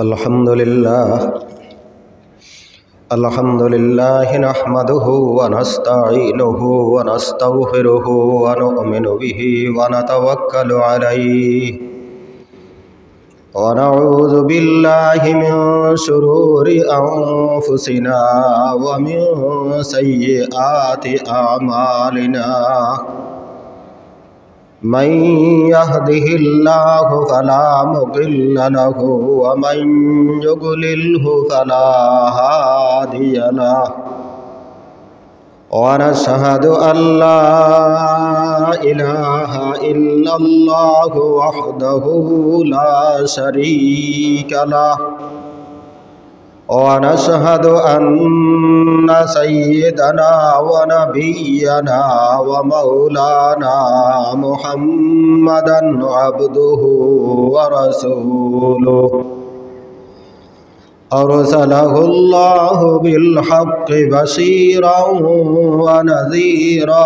अल्हम्दुलिल्लाह नहमदुहु व नस्तईनुहु व नस्तगफिरुहु व नु'मिनु बिहि व नतवक्कलु अलैहि व नऊज़ु बिल्लाहि मिन शुरूरि अंफुसिना व मिन सय्यिआति अमालिना मन यहदिहिल्लाहु फला मुदिल्ल लहु व मन युद्लिल्हु फला हादिय लहु व नशहदु अल्ला इलाहा इल्लल्लाहु वहदहु ला शरीका लहु व नशहदु अन्ना सय्यदना व नबिय्यना व मौलाना मुहम्मदन अब्दुहु व रसूलुहु अरसलहुल्लाहु बिल हक्कि बशीरन व नज़ीरा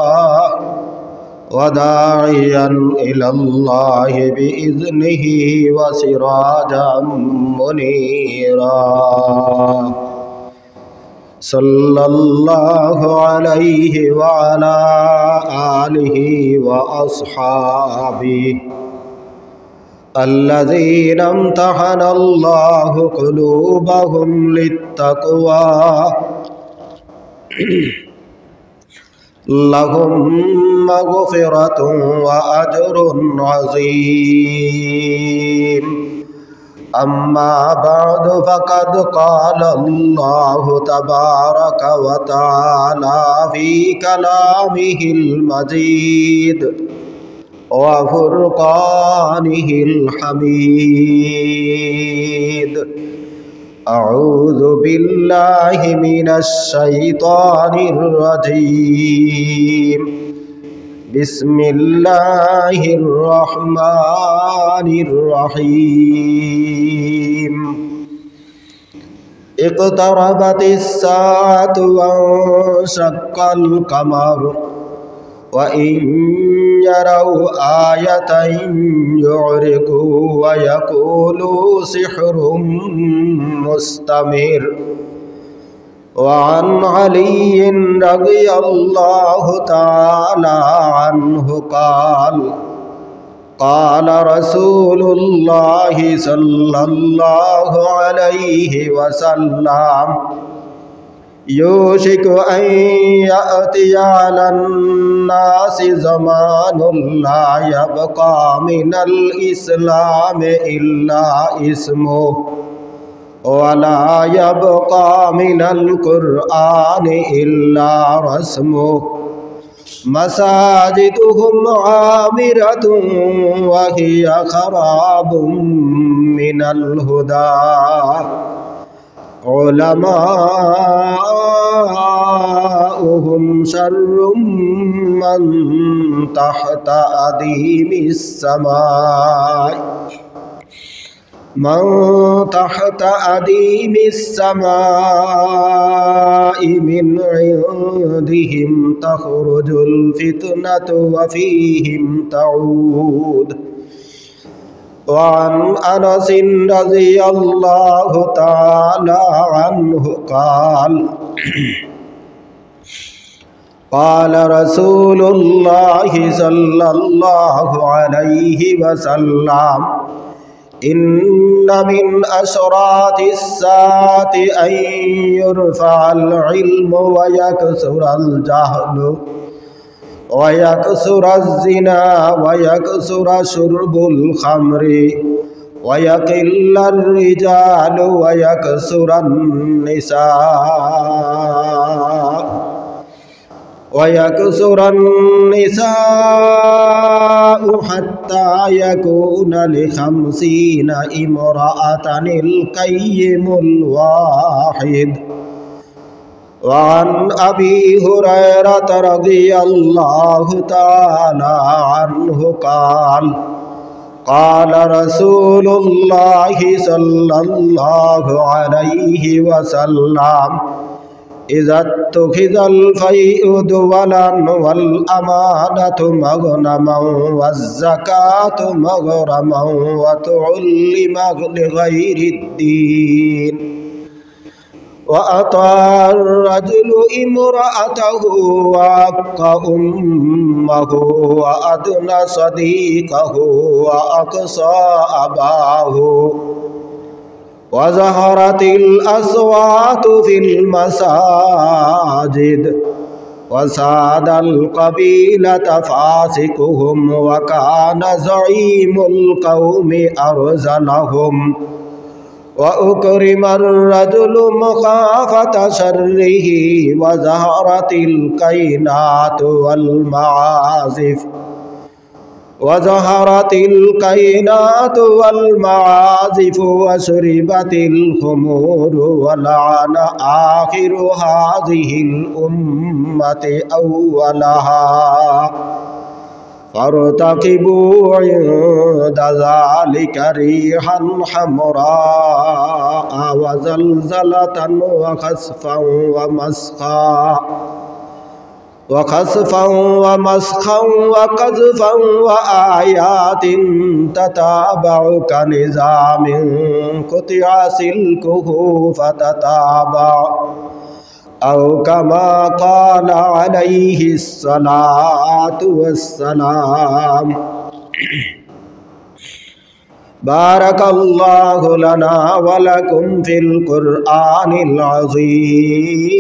व दाइयन इलल्लाहि बिइज़्निहि व सिराजम मुनीरा सल्लल्लाहु अलैहि व अला आलिहि व अस्हाबिहि अल्लज़ीना इम्तहनल्लाहु क़ुलूबहुम लित्तक़वा लहुम मग़फ़िरतुन व अज्रुन अज़ीम अम्मा बअदु फ़क़द क़ालल्लाहु तबारक व तआला फ़ी कलामिहिल मजीद व फ़ुरक़ानिहिल हमीद अऊज़ु बिल्लाहि मिनश शैतानिर रजीम बिस्मिल्लाहिर रहमानिर रहीम इक़्तरबतिस साअतु वंशक़्क़ल क़मर व इन यरौ आयतन यु'रिदू व यक़ूलू सिह्रुम मुस्तमिर व अन अलीय्यिन रज़ियल्लाहु तआला अन्हु क़ाल रसूलुल्लाहि सल्लल्लाहु अलैहि वसल्लम यूशिकु अन यअतिया अलन्नासि ज़मानुन ला यबक़ा मिनल इस्लाम इल्ला इस्मुहु व ला यबक़ा मिनल क़ुरआन इल्ला रस्मुहु मसाजिदुहुम आमिरतुन व हिय खराबुम मिनल हुदा उलमाउहुम शर्रुम मन तहत अदीमिस समाई मिन इंदिहिम तख़रुजुल फितनतु व फ़ीहिम तऊद वअन अनस रज़ियल्लाहु तआला अन्हु क़ाल रसूलुल्लाहि सल्लल्लाहु अलैहि वसल्लम इन्न मिन अशरातिस साअति अन युरफ़अल इल्मु व यकसुरल जहलु व यकसुरज़ ज़िना व यकसुर शुर्बुल ख़म्रि व यक़िल्लर रिजालु व यकसुरन निसाउ हत्ता यकून लिखम्सीन इम्रअतनिल क़य्यिमुल वाहिद वअन अबी हुरैरत रज़ियल्लाहु तआला अन्हु क़ाल रसूलुल्लाहि सल्लल्लाहु अलैहि वसल्लम إذا اتخذ الفيء دولا والأمانة مغنما والزكاة مغرما وتعلم لغير الدين وأطاع الرجل امرأته وعق أمه وأدنى صديقه وأقصى أباه وظهرت الأصوات في المساجد وساد القبيلة فاسقهم وكان زعيم القوم أرذلهم وأكرم الرجل مخافة شره وظهرت الكينات والمعازف وشربت الخمور ولعن آخر هذه الأمة أولها فارتقبوا عند ذلك ريحا حمراء وزلزلة وخسفا ومسخا وقذفا وآيات تتابع كنظام قطع سلكه فتتابع أو كما قال عليه الصلاة والسلام. بارك الله لنا ولكم في القرآن العظيم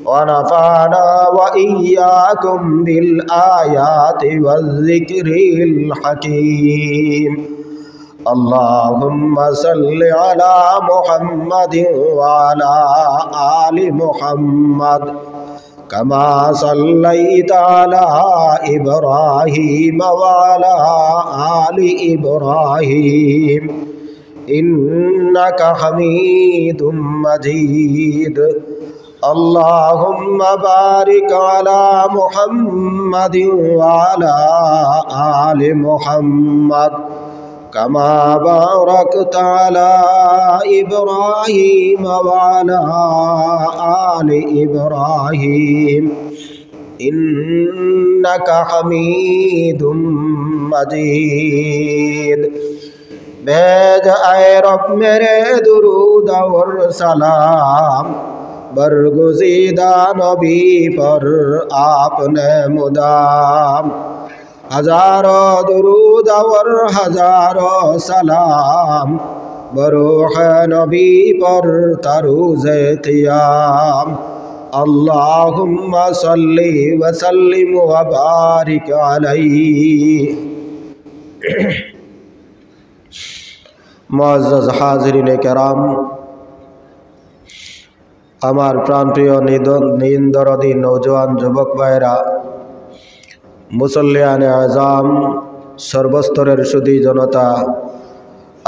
ونفعنا وإياكم بالآيات والذكر الحكيم. اللهم صل على محمد وعلى آل محمد كما صليت على إبراهيم وعلى آل إبراهيم إنك حميد مجيد. اللهم بارك على محمد وعلى آل محمد كما باركت على إبراهيم وعلى آل إبراهيم إنك حميد مجيد. भेज आए रब मेरे दुरूद और सलाम बरगुज़ीदा नबी पर आपने मुदाम हजारों दुरूद और हजारों सलाम बरूह नबी पर तरूज़े क़ियाम। अल्लाहुम्मा सल्ली व सल्लिम व बारिक अलैहि। मुअज़्ज़ज़ हाज़िरीन किराम, আমার প্রাণপ্রিয় নিন্দরদী নৌজওয়ান যুবক ভাইরা, মুসল্লিয়ানে আযাম, সর্বস্তরের সুধী জনতা,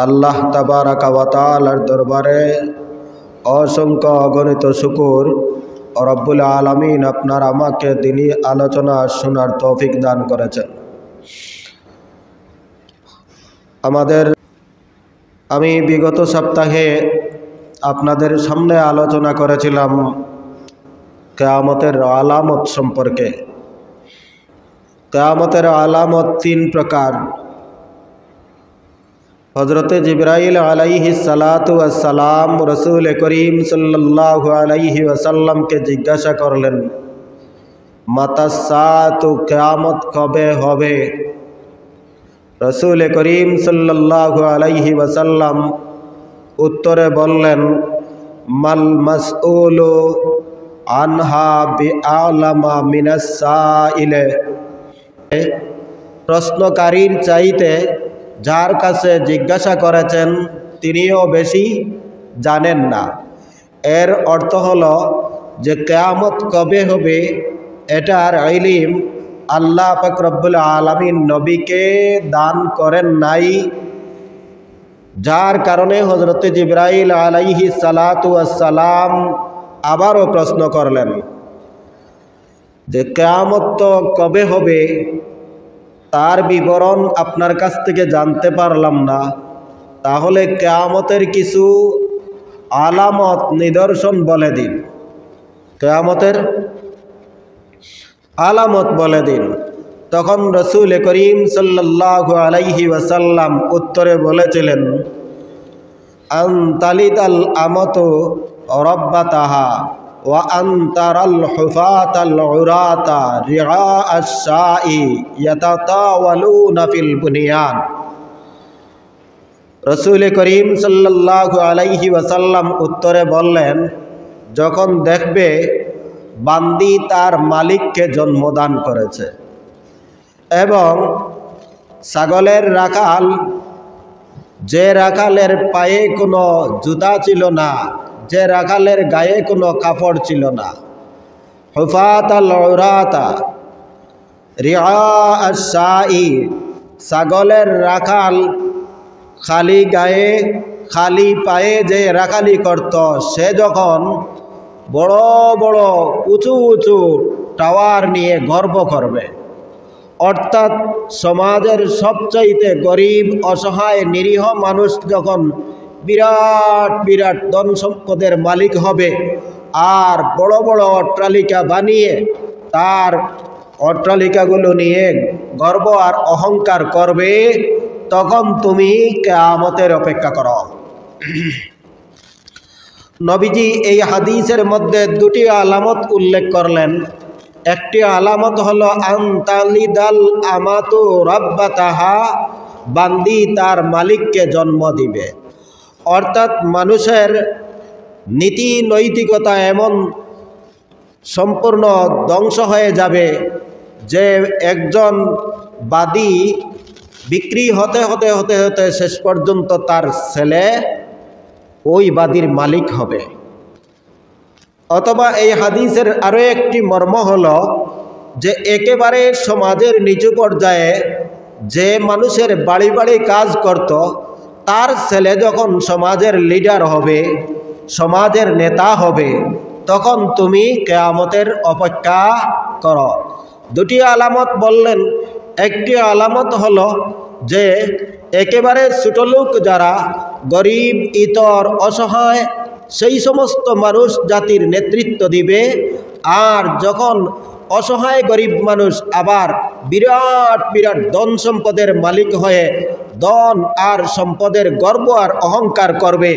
আল্লাহ তাবারাকা ওয়া তাআলার দরবারে অসংখ্য অগণিত শুকর রব্বুল আলামিন আপনার আমাকে দ্বীনি আলোচনা শোনার তৌফিক দান করেছেন। আমি বিগত সপ্তাহে আপনাদের সামনে আলোচনা করেছিলাম কিয়ামতের আলামত সম্পর্কে। কিয়ামতের আলামত তিন প্রকার। হযরতে জিবরাইল আলাইহিস সালাতু ওয়াস সালাম রাসূল করিম সাল্লাল্লাহু আলাইহি ওয়াসাল্লামকে জিজ্ঞাসা করলেন, মাতাস সাআতু, কিয়ামত কবে হবে? রাসূল করিম সাল্লাল্লাহু আলাইহি ওয়াসাল্লাম উত্তরে বললেন, মাল মাসউলু আনহা বিআলামা মিনাস সাইলে। প্রশ্নকারীর চাইতে যার কাছে জিজ্ঞাসা করেছেন তিনিও বেশি জানেন না। এর অর্থ হলো যে কিয়ামত কবে হবে এটার ইলম আল্লাহ পাক রব্বুল আলামিন নবীকে দান করেন নাই, যার কারণে হযরতে জিবরাইল আলাইহিস সালাতু ওয়াস সালাম আবারও প্রশ্ন করলেন যে কিয়ামত তো কবে হবে, তার বিবরণ আপনার কাছ থেকে জানতে পারলাম না, তাহলে কিয়ামতের কিছু আলামত নিদর্শন বলে দিন। কিয়ামতের আলামত বলে দিন। তখন রসুল করিম সাল্লাল্লাহু আলাইহি ওয়াসাল্লাম উত্তরে বলেছিলেন, আন তালিদাল আমাতু রাব্বাতাহা ওয়া আন তারাল হুফাতাল উরাতা রিআ আশ-শাই ইয়াতাতাওয়ালুনা ফিল বুনিয়ান। রসুল করিম সাল্লাল্লাহু আলাইহি ওয়াসাল্লাম উত্তরে বললেন, যখন দেখবে বান্দি তার মালিককে জন্মদান করেছে এবং ছাগলের রাখাল, যে রাখালের পায়ে কোনো জুতা ছিল না, যে রাখালের গায়ে কোনো কাপড় ছিল না, হুফাতাল উরাতা রিআ আশ-শাই, ছাগলের রাখাল খালি গায়ে খালি পায়ে যে রাখালি করত, সে যখন বড় বড় উঁচু উঁচু টাওয়ার নিয়ে গর্ব করবে, অর্থাৎ সমাজের সবচাইতে গরিব অসহায় নিরীহ মানুষ যখন বিরাট বিরাট ধন সম্পদের মালিক হবে আর বড় বড় অট্টালিকা বানিয়ে তার অট্টালিকাগুলো নিয়ে গর্ব আর অহংকার করবে, তখন তুমি কিয়ামতের অপেক্ষা করো। নবীজি এই হাদিসের মধ্যে দুটি আলামত উল্লেখ করলেন। একটি আলামত হলো আনতালিদাল আমাতু রাব্বাতাহা, বান্দি তার মালিককে জন্ম দিবে। অর্থাৎ মানুষের নীতি নৈতিকতা এমন সম্পূর্ণ ধ্বংস হয়ে যাবে যে একজন বাদী বিক্রি হতে হতে হতে হতে শেষ পর্যন্ত তার ছেলে ওই বাদীর মালিক হবে। অথবা এই হাদিসের আরও একটি মর্ম হলো যে একেবারে সমাজের নিচু পর্যায়ে যে মানুষের বাড়ি বাড়ি কাজ করত, তার ছেলে যখন সমাজের লিডার হবে, সমাজের নেতা হবে, তখন তুমি কিয়ামতের অপেক্ষা করো। দুটি আলামত বললেন। একটি আলামত হলো যে একেবারে ছোট লোক যারা গরিব ইতর অসহায়, সেই সমস্ত মানুষ জাতির নেতৃত্ব দিবে। আর যখন অসহায় গরিব মানুষ আবার বিরাট বিরাট ধন সম্পদের মালিক হয়ে ধন আর সম্পদের গর্ব আর অহংকার করবে,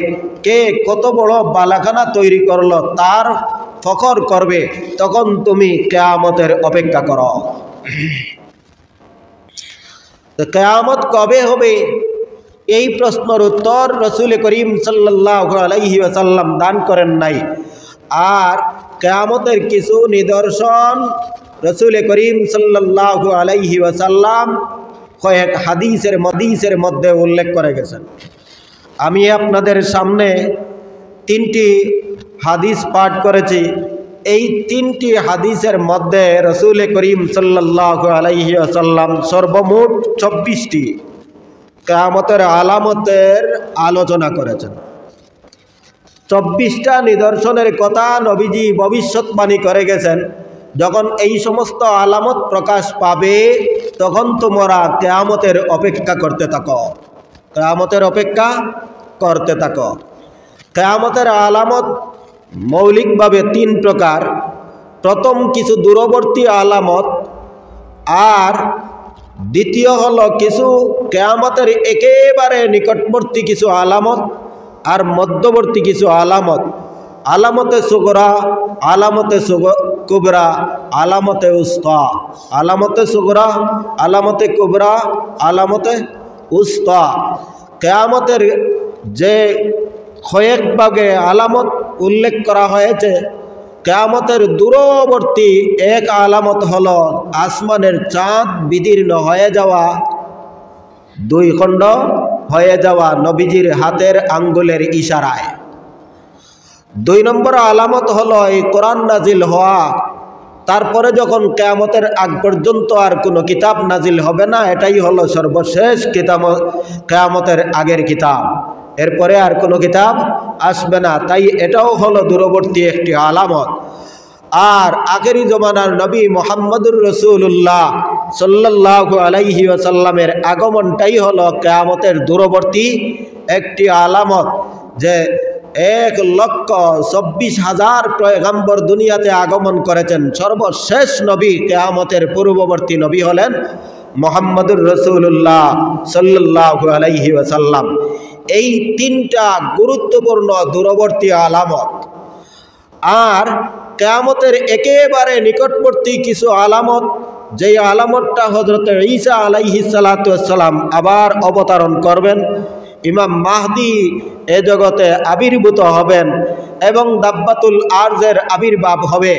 কে কত বড় বালাখানা তৈরি করলো তার ফখর করবে, তখন তুমি কিয়ামতের অপেক্ষা করো। কিয়ামত কবে হবে এই প্রশ্নের উত্তর রসুল করিম সাল্লাল্লাহু আলাইহি ওয়াসাল্লাম দান করেন নাই। আর কিয়ামতের কিছু নিদর্শন রসুল করিম সাল্লাল্লাহু আলাইহি ওয়াসাল্লাম কয়েক হাদিসের মধ্যে উল্লেখ করে গেছেন। আমি আপনাদের সামনে তিনটি হাদিস পাঠ করেছি। এই তিনটি হাদিসের মধ্যে রসুল করিম সাল্লাল্লাহু আলাইহি ওয়াসাল্লাম সর্বমোট 24টি কিয়ামতের আলামতের আলোচনা করেছেন। 24টা নিদর্শনের কথা নবীজি ভবিষ্যৎবাণী করে গেছেন। যখন এই সমস্ত আলামত প্রকাশ পাবে, তখন তোমরা কিয়ামতের অপেক্ষা করতে থাকো, কিয়ামতের অপেক্ষা করতে থাকো। কিয়ামতের আলামত মৌলিকভাবে 3 প্রকার। প্রথম কিছু দূরবর্তী আলামত, আর দ্বিতীয় হলো কিছু কিয়ামতের একেবারে নিকটবর্তী কিছু আলামত, আর মধ্যবর্তী কিছু আলামত। আলামতে সুগরা, আলামতে কুবরা, আলামতে উস্তা। আলামতে সুগরা, আলামতে কুবরা, আলামতে উস্তা। কিয়ামতের যে কয়েক ভাগে আলামত উল্লেখ করা হয়েছে, কিয়ামতের দূরবর্তী এক আলামত হলো আসমানের চাঁদ বিদীর্ণ হয়ে যাওয়া, 2 খণ্ড হয়ে যাওয়া নবীজির হাতের আঙ্গুলের ইশারায়। 2 নম্বর আলামত হলো এই কোরআন নাজিল হওয়া। তারপরে যখন কিয়ামতের আগ পর্যন্ত আর কোনো কিতাব নাজিল হবে না, এটাই হলো সর্বশেষ কিতাব, কিয়ামতের আগের কিতাব। এরপরে আর কোনো কিতাব আসবে না, তাই এটাও হলো দূরবর্তী একটি আলামত। আর আখেরি জমানার নবী মুহাম্মদুর রাসূলুল্লাহ সাল্লাল্লাহু আলাইহি ওয়াসাল্লামের আগমনটাই হলো কিয়ামতের দূরবর্তী একটি আলামত। যে 1,24,000 পয়গম্বর দুনিয়াতে আগমন করেছেন। সর্বশেষ নবী কিয়ামতের পূর্ববর্তী নবী হলেন মুহাম্মদুর রাসূলুল্লাহ সাল্লাল্লাহু আলাইহি ওয়াসাল্লাম। এই তিনটা গুরুত্বপূর্ণ দূরবর্তী আলামত। আর কিয়ামতের একেবারে নিকটবর্তী কিছু আলামত, যেই আলামতটা হযরত ঈসা আলাইহিস সালাতু ওয়াস সালাম আবার অবতরণ করবেন, ইমাম মাহদি এ জগতে আবির্ভূত হবেন এবং দাব্বাতুল আরজের আবির্ভাব হবে,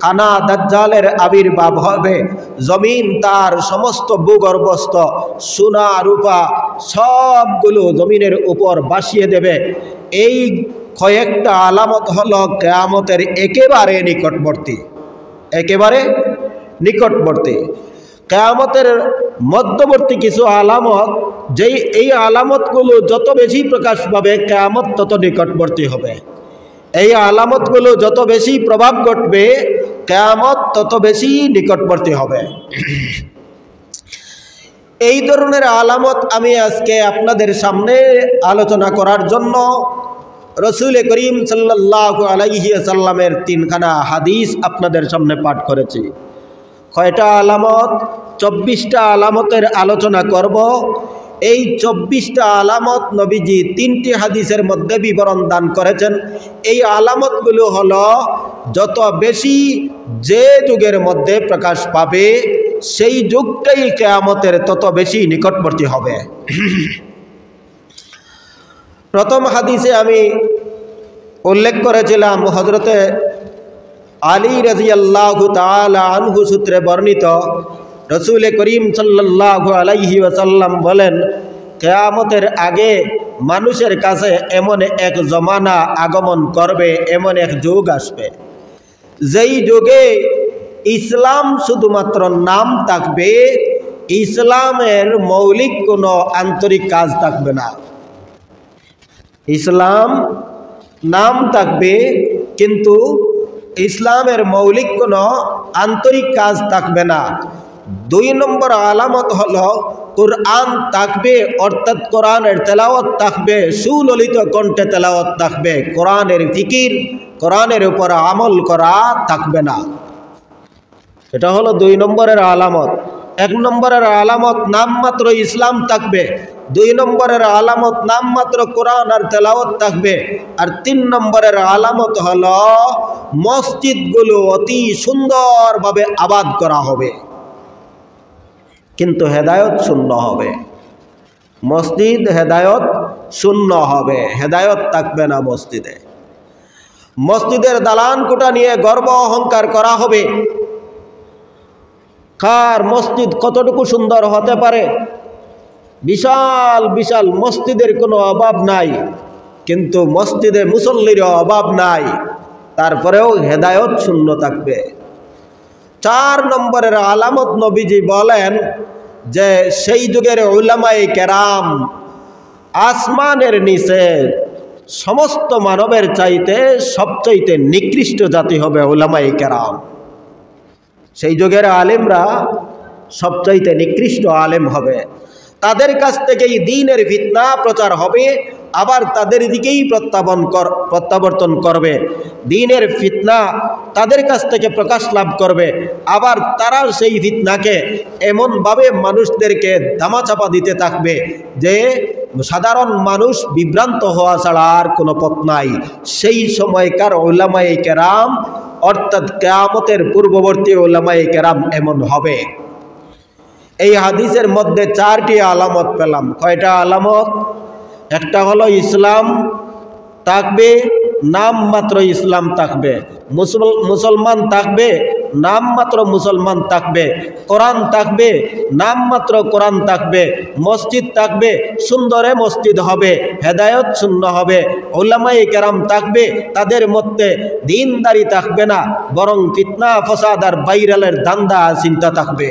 কানা দাজ্জালের আবির্ভাব হবে, জমিন তার সমস্ত ভূগর্ভস্থ সোনা রূপা সবগুলো জমিনের উপর ভাসিয়ে দেবে। এই কয়েকটা আলামত হলো কিয়ামতের একেবারে নিকটবর্তী, একেবারে নিকটবর্তী। কিয়ামতের মধ্যবর্তী কিছু আলামত, যেই এই আলামতগুলো যত বেশি প্রকাশ পাবে কিয়ামত তত নিকটবর্তী হবে। এই আলামতগুলো যত বেশি প্রভাব ঘটবে কিয়ামত তত বেশি নিকটবর্তী হবে। এই ধরনের আলামত আমি আজকে আপনাদের সামনে আলোচনা করার জন্য রসুল করিম সাল্লাল্লাহু আলাইহি ওয়াসাল্লামের 3খানা হাদিস আপনাদের সামনে পাঠ করেছি। কয়টা আলামত? 24টা আলামতের আলোচনা করব। এই 24টা আলামত নবীজি 3টি হাদিসের মধ্যে বিবরণ দান করেছেন। এই আলামতগুলো হলো যত বেশি যে যুগের মধ্যে প্রকাশ পাবে সেই যুগটাই কিয়ামতের তত বেশি নিকটবর্তী হবে। প্রথম হাদিসে আমি উল্লেখ করেছিলাম হযরতে আলী রাদিয়াল্লাহু তাআলা আনহু সূত্রে বর্ণিত, রসুল করিম সাল্লাল্লাহু আলাইহি ওয়াসাল্লাম বলেন, কিয়ামতের আগে মানুষের কাছে এমন এক জমানা আগমন করবে, এমন এক যুগ আসবে যেই যুগে ইসলাম শুধুমাত্র নাম থাকবে, ইসলামের মৌলিক কোনো আন্তরিক কাজ থাকবে না। ইসলাম নাম থাকবে কিন্তু ইসলামের মৌলিক কোনো আন্তরিক কাজ থাকবে না। 2 নম্বর আলামত হলো কোরআন থাকবে, অর্থাৎ কোরআনের তেলাওয়াত থাকবে, সুললিত কণ্ঠে তেলাওয়াত থাকবে, কোরআনের ফিকির, কোরআনের উপর আমল করা থাকবে না। এটা হলো 2 নম্বরের আলামত। 1 নম্বরের আলামত নামমাত্র ইসলাম থাকবে, 2 নম্বরের আলামত নামমাত্র কোরআন আর তেলাওয়াত থাকবে, আর 3 নম্বরের আলামত হলো মসজিদগুলো অতি সুন্দরভাবে আবাদ করা হবে কিন্তু হেদায়ত শূন্য হবে। মসজিদ হেদায়ত শূন্য হবে, হেদায়ত থাকবে না মসজিদে। মসজিদের দালান কোঠা নিয়ে গর্ব অহংকার করা হবে। কার মসজিদ কতটুকু সুন্দর হতে পারে, বিশাল বিশাল মসজিদের কোনো অভাব নাই, কিন্তু মসজিদে মুসল্লির অভাব নাই, তারপরেও হেদায়ত শূন্য থাকবে। 4 নম্বরের আলামত নবীজি বলেন যে সেই যুগের উলামায়ে কেরাম আসমানের নিচে সমস্ত মানবের চাইতে সবচাইতে নিকৃষ্ট জাতি হবে উলামায়ে কেরাম। সেই যুগের আলেমরা সবচাইতে নিকৃষ্ট আলেম হবে। তাদের কাছ থেকেই দ্বীনের ফিতনা প্রচার হবে, আবার তাদের দিকেই প্রত্যাবর্তন করবে। দ্বীনের ফিতনা তাদের কাছ থেকে প্রকাশ লাভ করবে, আবার তারা সেই ফিতনাকে এমনভাবে মানুষদেরকে ধামাচাপা দিতে থাকবে যে সাধারণ মানুষ বিভ্রান্ত হওয়া ছাড়া আর কোনো পথ নাই। সেই সময়কার উলামায়ে কেরাম অর্থাৎ কিয়ামতের পূর্ববর্তী উলামায়ে কেরাম এমন হবে। এই হাদিসের মধ্যে 4টি আলামত পেলাম। কয়টা আলামত? একটা হলো ইসলাম থাকবে, নামমাত্র ইসলাম থাকবে, মুসলমান থাকবে, নামমাত্র মুসলমান থাকবে, কোরআন থাকবে, নামমাত্র কোরআন থাকবে, মসজিদ থাকবে, সুন্দরে মসজিদ হবে, হেদায়ত শূন্য হবে, উলামায়ে কেরাম থাকবে, তাদের মধ্যে দ্বীনদারি থাকবে না, বরং ফিতনা ফাসাদ আর ভাইরালের ধান্দা চিন্তা থাকবে।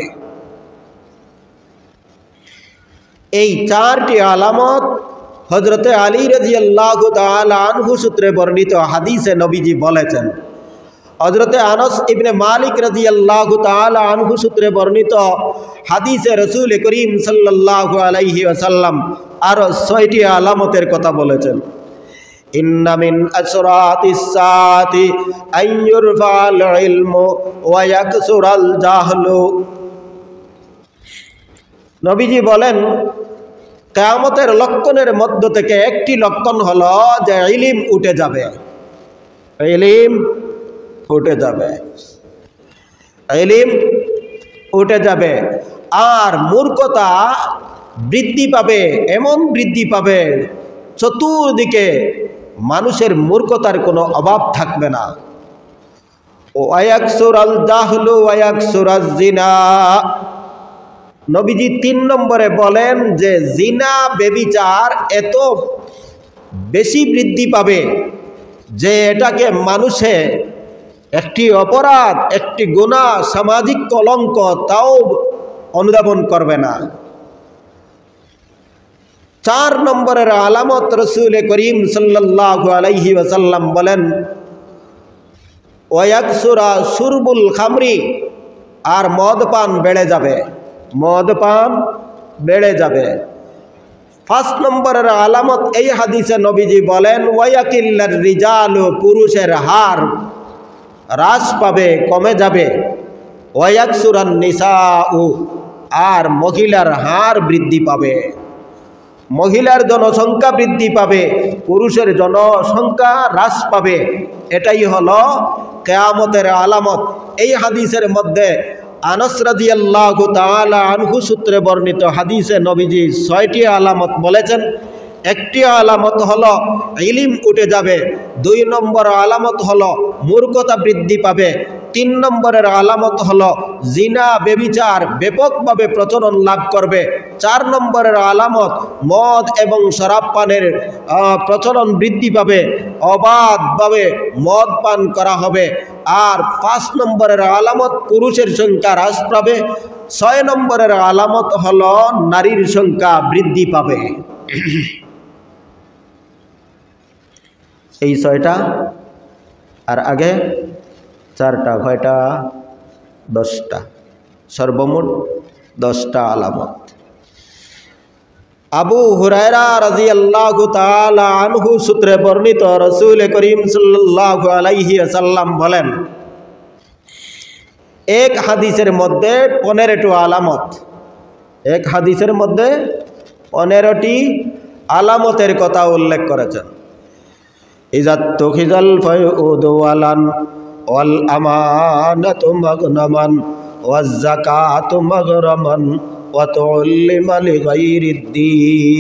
এই 4টি আলামত হযরতে আলী রাদিয়াল্লাহু তাআলা আনহু সূত্রে বর্ণিত হাদিসে নবীজি বলেছেন। হযরতে আনাস ইবনে মালিক রাদিয়াল্লাহু তাআলা আনহু সূত্রে বর্ণিত হাদিসে রাসূল করিম সাল্লাল্লাহু আলাইহি ওয়াসাল্লাম আরো 6টি আলামতের কথা বলেছেন। ইন্না মিন আসরাতিস সাআতি আন ইউরফাল ইলমু ওয়া ইয়াকসুরাল জাহলু। নবীজি বলেন কিয়ামতের লক্ষণের মধ্য থেকে একটি লক্ষণ হলো যে ইলম উঠে যাবে, ইলম উঠে যাবে, ইলম উঠে যাবে। আর মূর্খতা বৃদ্ধি পাবে, এমন বৃদ্ধি পাবে চতুর্দিকে মানুষের মূর্খতার কোনো অভাব থাকবে না। ওয়ায়াকসুরাল জাহলু ওয়ায়াকসুরাজ জিনা। নবীজি 3 নম্বরে বলেন যে জিনা ব্যভিচার এত বেশি বৃদ্ধি পাবে যে এটাকে মানুষে একটি অপরাধ, একটি গুনাহ, সামাজিক কলঙ্ক তাও অনুধাবন করবে না। 4 নম্বরের আলামত রাসূল করিম সাল্লাল্লাহু আলাইহি ওয়াসাল্লাম বলেন ওয়ায়াকসুরা শুরবুল খামরি, আর মদ পান বেড়ে যাবে, মদ পান বেড়ে যাবে। 5 নম্বরের আলামত এই হাদিসে নবীজি বলেন ওয়ায়াকিল্লার রিজালু, পুরুষের হার হ্রাস পাবে, কমে যাবে। ওয়ায়াকসুরান নিসাউ, আর মহিলার হার বৃদ্ধি পাবে, মহিলার জনসংখ্যা বৃদ্ধি পাবে, পুরুষের জনসংখ্যা হ্রাস পাবে। এটাই হলো কিয়ামতের আলামত। এই হাদিসের মধ্যে আনাস রাদিয়াল্লাহু তাআলা আনহু সূত্রে বর্ণিত হাদিসে নবীজি 6টি আলামত বলেছেন। একটি আলামত হলো ইলম উঠে যাবে, 2 নম্বর আলামত হলো মূর্খতা বৃদ্ধি পাবে, 3 নম্বরের আলামত হলো জিনা ব্যভিচার ব্যাপকভাবে প্রচলন লাভ করবে, 4 নম্বরের আলামত মদ এবং শরাব পানের প্রচলন বৃদ্ধি পাবে, অবাধভাবে মদ পান করা হবে। আর 5 নম্বরের আলামত পুরুষের সংখ্যা হ্রাস পাবে। 6 নম্বরের আলামত হলো নারীর সংখ্যা বৃদ্ধি পাবে। এই 6টা, আর আগে 4টা, কয়টা? 10টা, সর্বমোট 10টা আলামত। আবু হুরায়রা রাদিয়াল্লাহু তাআলা আনহু সূত্রে বর্ণিত রাসূল করিম সাল্লাল্লাহু আলাইহি ওয়াসাল্লাম বলেন এক হাদিসের মধ্যে 15টি আলামত, এক হাদিসের মধ্যে 15টি আলামতের কথা উল্লেখ করেছেন। ইজাত তুখিজাল ফায়উদু ওয়ালান ওয়াল আমানাতু মাগনামান ওয়াজ যাকাতু মাগরামান ওয়া তুল্লিমা লিগাইরিদ্দিন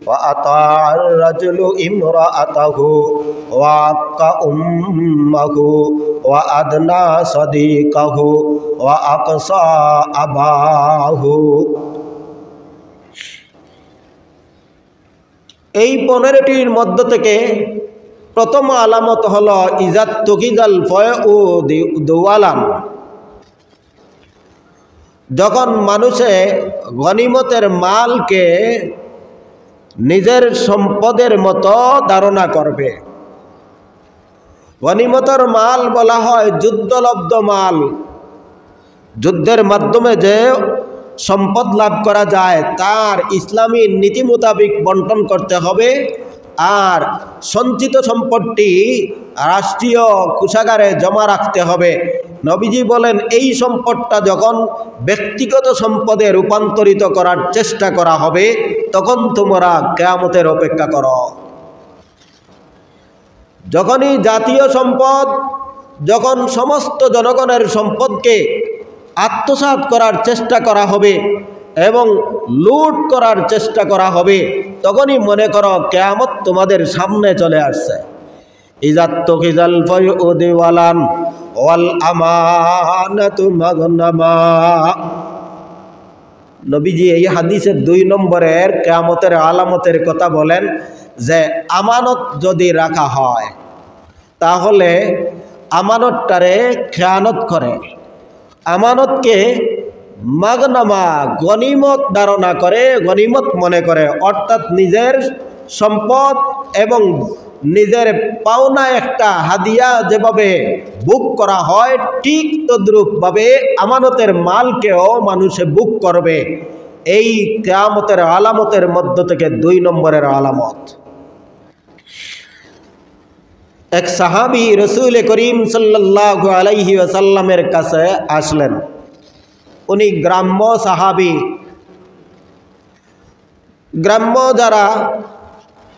ওয়া আতা'আর রাজুলু ইমরাআতাহু ওয়া আক্কা উম্মাহু ওয়া আদনা সাদিকাহু ওয়া আকসা আবাহু। এই 15টির মধ্য থেকে প্রথম আলামত হলো ইজাত তুকিজাল ফায়উদু ওয়ালান, যখন মানুষে গনিমতের মালকে নিজের সম্পদের মতো ধারণা করবে। গনিমতের মাল বলা হয় যুদ্ধলব্ধ মাল, যুদ্ধের মাধ্যমে যে সম্পদ লাভ করা যায় তার ইসলামী নীতি মোতাবেক বন্টন করতে হবে। আর সঞ্চিত সম্পদটি রাষ্ট্রীয় কোষাগারে জমা রাখতে হবে। নবীজি বলেন এই সম্পদটা যখন ব্যক্তিগত সম্পদে রূপান্তরিত করার চেষ্টা করা হবে তখন তোমরা কিয়ামতের অপেক্ষা করো। যখনই জাতীয় সম্পদ, যখন সমস্ত জনগণের সম্পদকে আত্মসাৎ করার চেষ্টা করা হবে এবং লুট করার চেষ্টা করা হবে তখনই মনে করো কিয়ামত তোমাদের সামনে চলে আসছে। ইজাত তুখিজাল ফায়উদু ওয়ালান ওয়াল আমানাতু মাগনামা। নবীজি এই হাদিসের 2 নম্বরের কিয়ামতের আলামতের কথা বলেন যে আমানত যদি রাখা হয় তাহলে আমানতটারে খেয়ানত করে, আমানতকে মাগনামা গনিমত ধারণা করে, গনিমত মনে করে, অর্থাৎ নিজের সম্পদ এবং নিজের পাওনা একটা হাদিয়া যেভাবে বুক করা হয় ঠিক তদ্রূপভাবে আমানতের মালকেও মানুষে বুক করবে। এই কিয়ামতের আলামতের মধ্য থেকে 2 নম্বরের আলামত। এক সাহাবী রসুল করিম সাল্লাল্লাহু আলাইহি ওয়াসাল্লামের কাছে আসলেন। উনি গ্রাম্য সাহাবী। গ্রাম্য যারা,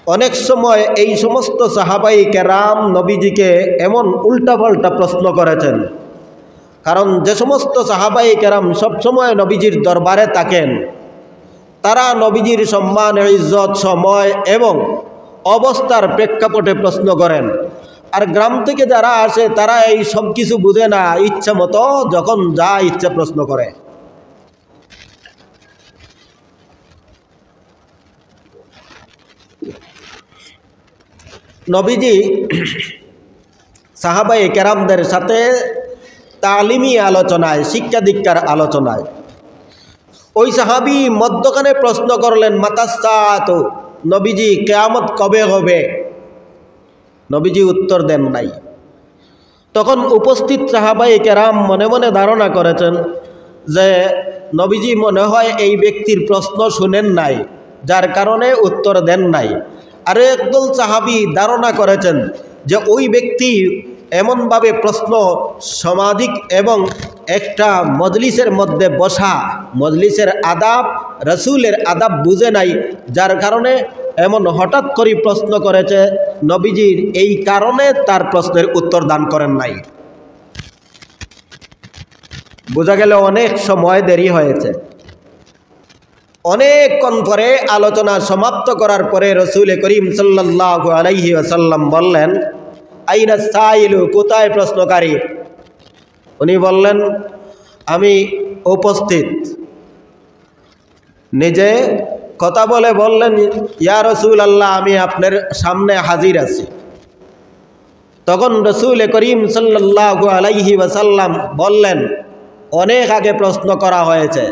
অনেক সময় এই সমস্ত সাহাবাই কেরাম নবীজিকে এমন উল্টাপাল্টা প্রশ্ন করেছেন। কারণ যে সমস্ত সাহাবাই কেরাম সবসময় নবীজির দরবারে থাকেন, তারা নবীজির সম্মান, ইজ্জত, সময় এবং অবস্থার প্রেক্ষাপটে প্রশ্ন করেন। আর গ্রাম থেকে যারা আসে তারা এই সব কিছু বুঝে না, ইচ্ছা মতো যখন যা ইচ্ছা প্রশ্ন করে। নবীজি সাহাবায়ে কেরামদের সাথে তালিমি আলোচনায়, শিক্ষা দীক্ষার আলোচনায় ওই সাহাবী মধ্যখানে প্রশ্ন করলেন, মাতাসাআতু, নবীজি কিয়ামত কবে হবে? নবীজি উত্তর দেন নাই। তখন উপস্থিত সাহাবায়ে কেরাম মনে মনে ধারণা করেছেন যে নবীজি মনে হয় এই ব্যক্তির প্রশ্ন শুনেন নাই, যার কারণে উত্তর দেন নাই। আর একদল সাহাবী ধারণা করেছেন যে ওই ব্যক্তি এমনভাবে প্রশ্ন সামাজিক এবং একটা মজলিসের মধ্যে বসা, মজলিসের আদাব, রসুলের আদাব বুঝে নাই, যার কারণে এমন হঠাৎ করে প্রশ্ন করেছে। নবীজির এই কারণে তার প্রশ্নের উত্তর দান করেন নাই। বোঝা গেল অনেক সময় দেরি হয়েছে। অনেকক্ষণ পরে আলোচনা সমাপ্ত করার পরে রসুল করিম সাল্লাল্লাহু আলাইহি ওয়াসাল্লাম বললেন, আইনা সাইলু, কোথায় প্রশ্নকারী? উনি বললেন, আমি উপস্থিত। নিজে কথা বলে বললেন, ইয়া রাসূলুল্লাহ, আমি আপনার সামনে হাজির আছি। তখন রসুল করিম সাল্লাল্লাহু আলাইহি ওয়াসাল্লাম বললেন, অনেক আগে প্রশ্ন করা হয়েছে।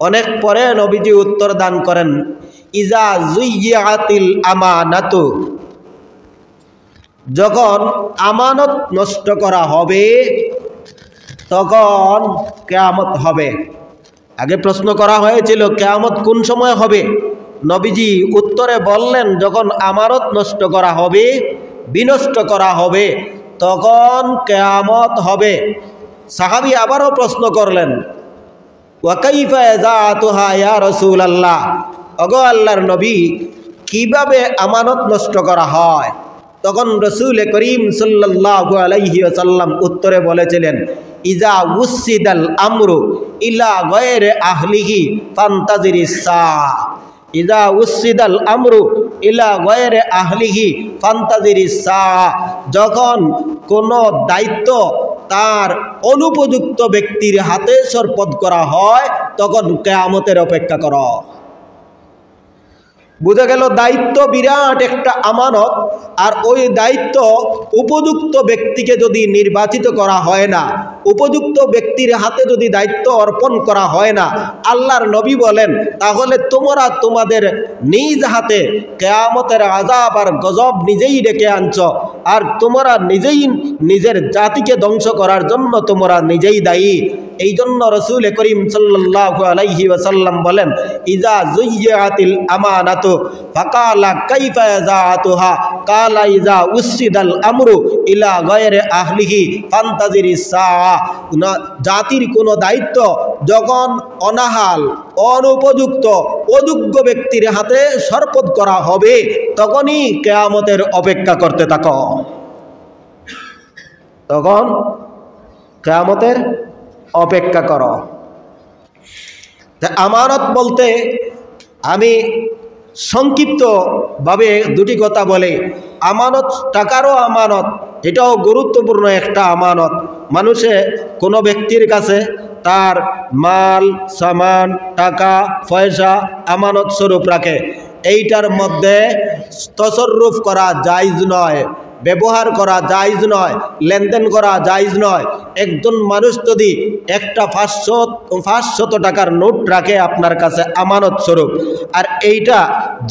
অনেক পরে নবীজি উত্তর দান করেন, ইজা যুইয়াতিল আমানাতু, যখন আমানত নষ্ট করা হবে তখন কিয়ামত হবে। আগে প্রশ্ন করা হয়েছিল কিয়ামত কোন সময় হবে? নবীজি উত্তরে বললেন, যখন আমানত নষ্ট করা হবে, বিনষ্ট করা হবে, তখন কিয়ামত হবে। সাহাবী আবারও প্রশ্ন করলেন, ওয়া কাইফা যাতুহা ইয়া রাসূলুল্লাহ, ওগো আল্লাহর নবী, কিভাবে আমানত নষ্ট করা হয়? তখন রসুল করিম সাল্লাল্লাহু আলাইহি ওয়াসাল্লাম উত্তরে বলেছিলেন, ইজা উসিদাল আমরু ইলা গায়রি আহলিহি ফান্তাজিরিস সাআ, ইজা উসিদাল আমরু ইলা গায়রি আহলিহি ফান্তাজিরিস সাআ, যখন কোনো দায়িত্ব তার অনুপযুক্ত ব্যক্তির হাতে সরপদ করা হয় তখন কিয়ামতের অপেক্ষা করো। বুঝা গেল দায়িত্ব বিরাট একটা আমানত, আর ওই দায়িত্ব উপযুক্ত ব্যক্তিকে যদি নির্বাচিত করা হয় না, উপযুক্ত ব্যক্তির হাতে যদি দায়িত্ব অর্পণ করা হয় না, আল্লাহর নবী বলেন, তাহলে তোমরা তোমাদের নিজ হাতে কিয়ামতের আযাব আর গজব নিজেই ডেকে আনছ, আর তোমরা নিজেই নিজের জাতিকে ধ্বংস করার জন্য তোমরা নিজেই দায়ী। এই জন্য রসুল করিম সাল্লাল্লাহু আলাইহি ওয়াসাল্লাম বলেন, ইজা যুইয়াতিল আমানাতু ফাকালা কাইফা যাতুহা, কালা ইজা উসিদাল আমরু ইলা গায়রি আহলিহি ফান্তাজিরিস সাআ, জাতির কোনো দায়িত্ব যখন অনাহাল, অনুপযুক্ত, অযোগ্য ব্যক্তির হাতে সরপদ করা হবে তখনই কিয়ামতের অপেক্ষা করতে থাকো। তখন কিয়ামতের অপেক্ষা করো। আমানত বলতে আমি সংক্ষিপ্তভাবে দুটি কথা বলে, আমানত টাকারও আমানত, এটাও গুরুত্বপূর্ণ একটা আমানত। মানুষে কোনো ব্যক্তির কাছে তার মাল, সামান, টাকা পয়সা আমানত স্বরূপ রাখে, এইটার মধ্যে তসররুফ করা জায়েজ নয়, ব্যবহার করা জায়েজ নয়, লেনদেন করা জায়েজ নয়। একজন মানুষ যদি একটা 500 টাকার নোট রাখে আপনার কাছে আমানত স্বরূপ, আর এইটা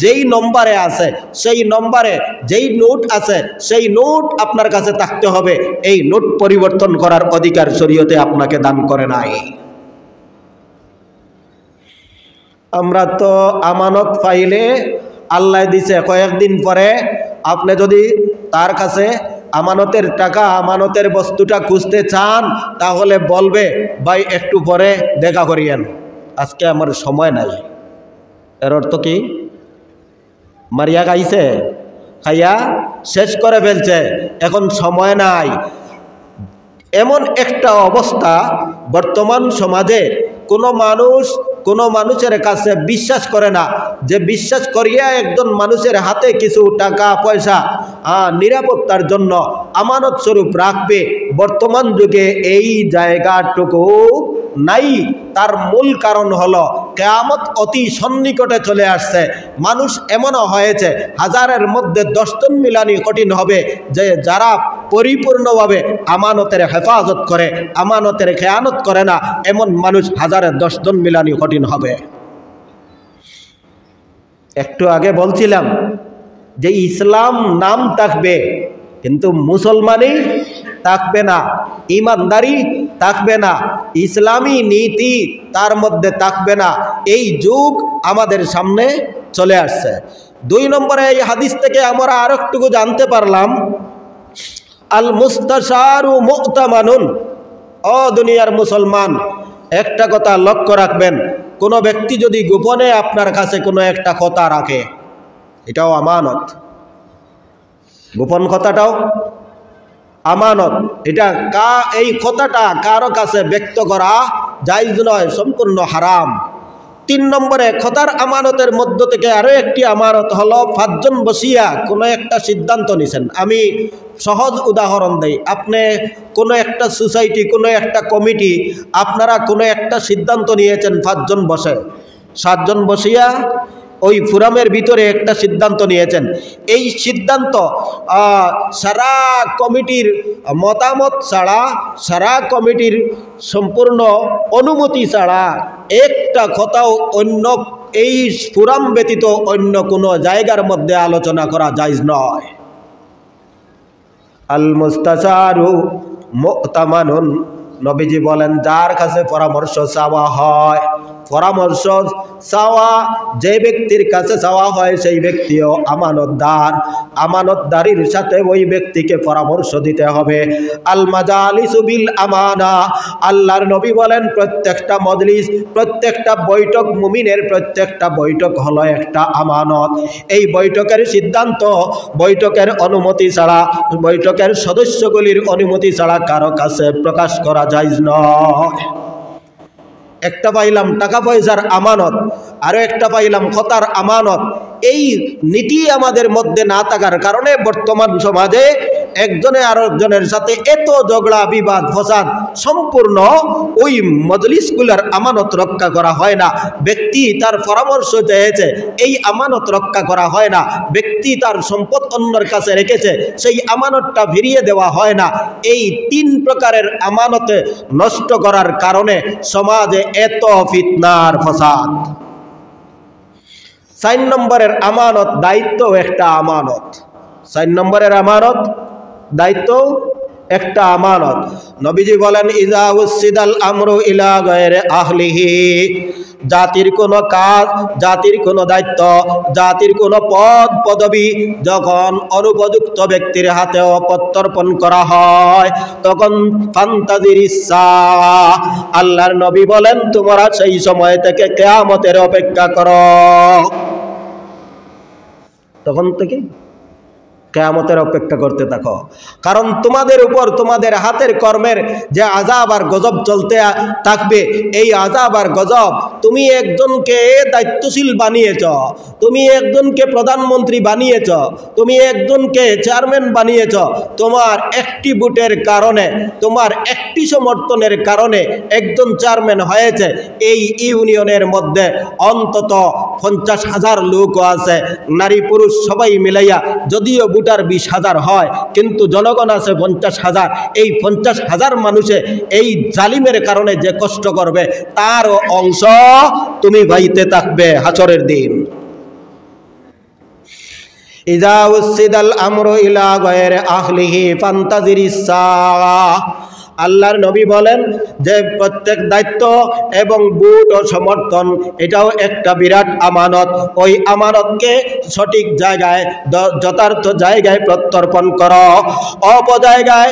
যেই নম্বরে আছে সেই নম্বরে যেই নোট আছে সেই নোট আপনার কাছে থাকতে হবে, এই নোট পরিবর্তন করার অধিকার শরীয়তে আপনাকে দান করে নাই। আমরা তো আমানত পাইলে আল্লাহ দিছে, কয়েকদিন পরে আপনি যদি তার কাছে আমানতের টাকা আমানতের বস্তুটা খুঁজতে চান তাহলে বলবে ভাই একটু পরে দেখা করিয়েন, আজকে আমার সময় নাই। এর অর্থ কি? মারিয়া খাইছে, খাইয়া শেষ করে ফেলছে, এখন সময় নাই। এমন একটা অবস্থা বর্তমান সমাজে কোনো মানুষের কাছে বিশ্বাস করে না যে বিশ্বাস করিয়া একজন মানুষের হাতে কিছু টাকা পয়সা নিরাপত্তার জন্য আমানত স্বরূপ রাখবে। বর্তমান যুগে এই জায়গাটুকু নাই। তার মূল কারণ হলো কিয়ামত অতি সন্নিকটে চলে আসছে। মানুষ এমনও হয়েছে হাজারের মধ্যে 10 জন মিলানি কঠিন হবে যে যারা পরিপূর্ণভাবে আমানতের হেফাজত করে, আমানতের খেয়ানত করে না, এমন মানুষ হাজারে 10 জন মিলানি কঠিন হবে। একটু আগে বলছিলাম যে ইসলাম নাম থাকবে কিন্তু মুসলমানি থাকবে না, ইমানদারি থাকবে না, ইসলামী নীতি তার মধ্যে থাকবে না। এই যুগ আমাদের সামনে চলে আসছে। 2 নম্বরে এই হাদিস থেকে আমরা আরেকটুকু জানতে পারলাম, আল মুস্তাশারু মু'তামানুন। ও দুনিয়ার মুসলমান, একটা কথা লক্ষ্য রাখবেন, কোনো ব্যক্তি যদি গোপনে আপনার কাছে কোনো একটা কথা রাখে, এটাও আমানত। গোপন কথাটাও আমানত। এটা এই কথাটা কারো কাছে ব্যক্ত করা জায়েজ নয়, সম্পূর্ণ হারাম। 3 নম্বরে কথার আমানতের মধ্য থেকে আরো একটি আমানত হলো 5 জন বসিয়া কোনো একটা সিদ্ধান্ত নিছেন। আমি সহজ উদাহরণ দেই। আপনি কোনো একটা সোসাইটি, কোনো একটা কমিটি, আপনারা কোনো একটা সিদ্ধান্ত নিয়েছেন 5 জন বসে, 7 জন বসিয়া ওই ফোরামের ভিতরে একটা সিদ্ধান্ত নিয়েছেন। এই সিদ্ধান্ত সারা কমিটির মতামত ছাড়া, সারা কমিটির সম্পূর্ণ অনুমতি ছাড়া একটা কথাও অন্য এই ফোরাম ব্যতীত অন্য কোনো জায়গার মধ্যে আলোচনা করা জায়েজ নয়। আল মুস্তাশারু মু'তামানুন। নবীজি বলেন যার কাছে পরামর্শ চাওয়া হয়, পরামর্শ চাওয়া যে ব্যক্তির কাছে চাওয়া হয় সেই ব্যক্তিও আমানতদার। আমানতদারির সাথে ওই ব্যক্তিকে পরামর্শ দিতে হবে। আল মাজালিসু বিল আমানা। আল্লাহর নবী বলেন প্রত্যেকটা মজলিস, প্রত্যেকটা বৈঠক, মুমিনের প্রত্যেকটা বৈঠক হলো একটা আমানত। এই বৈঠকের সিদ্ধান্ত বৈঠকের অনুমতি ছাড়া, বৈঠকের সদস্যগুলির অনুমতি ছাড়া কারো কাছে প্রকাশ করা জায়েজ নয়। একটা পাইলাম টাকা পয়সার আমানত, আরো একটা পাইলাম কথার আমানত। এই নীতি আমাদের মধ্যে না থাকার কারণে বর্তমান সমাজে একজনে আরেকজনের সাথে এত ঝগড়া বিবাদ ফসাদ, সম্পূর্ণ ওই মজলিসগুলোর আমানত রক্ষা করা হয় না। ব্যক্তি তার পরামর্শ চেয়েছে, এই আমানত রক্ষা করা হয় না। ব্যক্তি তার সম্পদ অন্যের কাছে রেখেছে, সেই আমানতটা ফিরিয়ে দেওয়া হয় না। এই 3 প্রকারের আমানতে নষ্ট করার কারণে সমাজে এত ফিতনার ফসাদ। 4 নম্বরের আমানত, দায়িত্ব একটা আমানত। 4 নম্বরের আমানত, দায়িত্ব একটা আমানত। নবীজি বলেন ইজা উসিদাল আমরু ইলা গায়রি আহলিহি। জাতির কোনো কাজ, জাতির কোনো দায়িত্ব, জাতির কোনো পদ পদবি যখন অনুপযুক্ত ব্যক্তির হাতেও প্রত্যর্পণ করা হয় তখন ফান্তাজিরিস সাআ। আল্লাহর নবী বলেন তোমরা সেই সময় থেকে কিয়ামতের অপেক্ষা করো। তখন থেকে কিয়ামতের অপেক্ষা করতে থাকো, কারণ তোমাদের উপর তোমাদের হাতের কর্মের যে আযাব আর গজব চলতে থাকবে, এই আযাব আর গজব। তুমি একজনকে দায়িত্বশীল বানিয়েছ, তুমি একজনকে প্রধানমন্ত্রী বানিয়েছ, তুমি একজনকে চেয়ারম্যান বানিয়েছ, তোমার একটি ভোটের কারণে, তোমার একটি সমর্থনের কারণে একজন চেয়ারম্যান হয়েছে। এই ইউনিয়নের মধ্যে অন্তত 50,000 লোক আছে, নারী পুরুষ সবাই মিলাইয়া। যদিও ভোটার 20,000 হয়, কিন্তু জনগণ আছে 50,000। এই 50,000 মানুষে এই জালিমের কারণে যে কষ্ট করবে তার অংশ তুমি পাইতে থাকবে হাসরের দিন। ইজা উসিদাল আমরু ইলা গায়রি আহলিহি ফান্তাজিরিস সাআ। আল্লাহর নবী বলেন যে প্রত্যেক দায়িত্ব এবং বুট ও সমর্থন এটাও একটা বিরাট আমানত। ওই আমানতকে সঠিক জায়গায় যথার্থ জায়গায় প্রত্যর্পণ করো। অপজায়গায়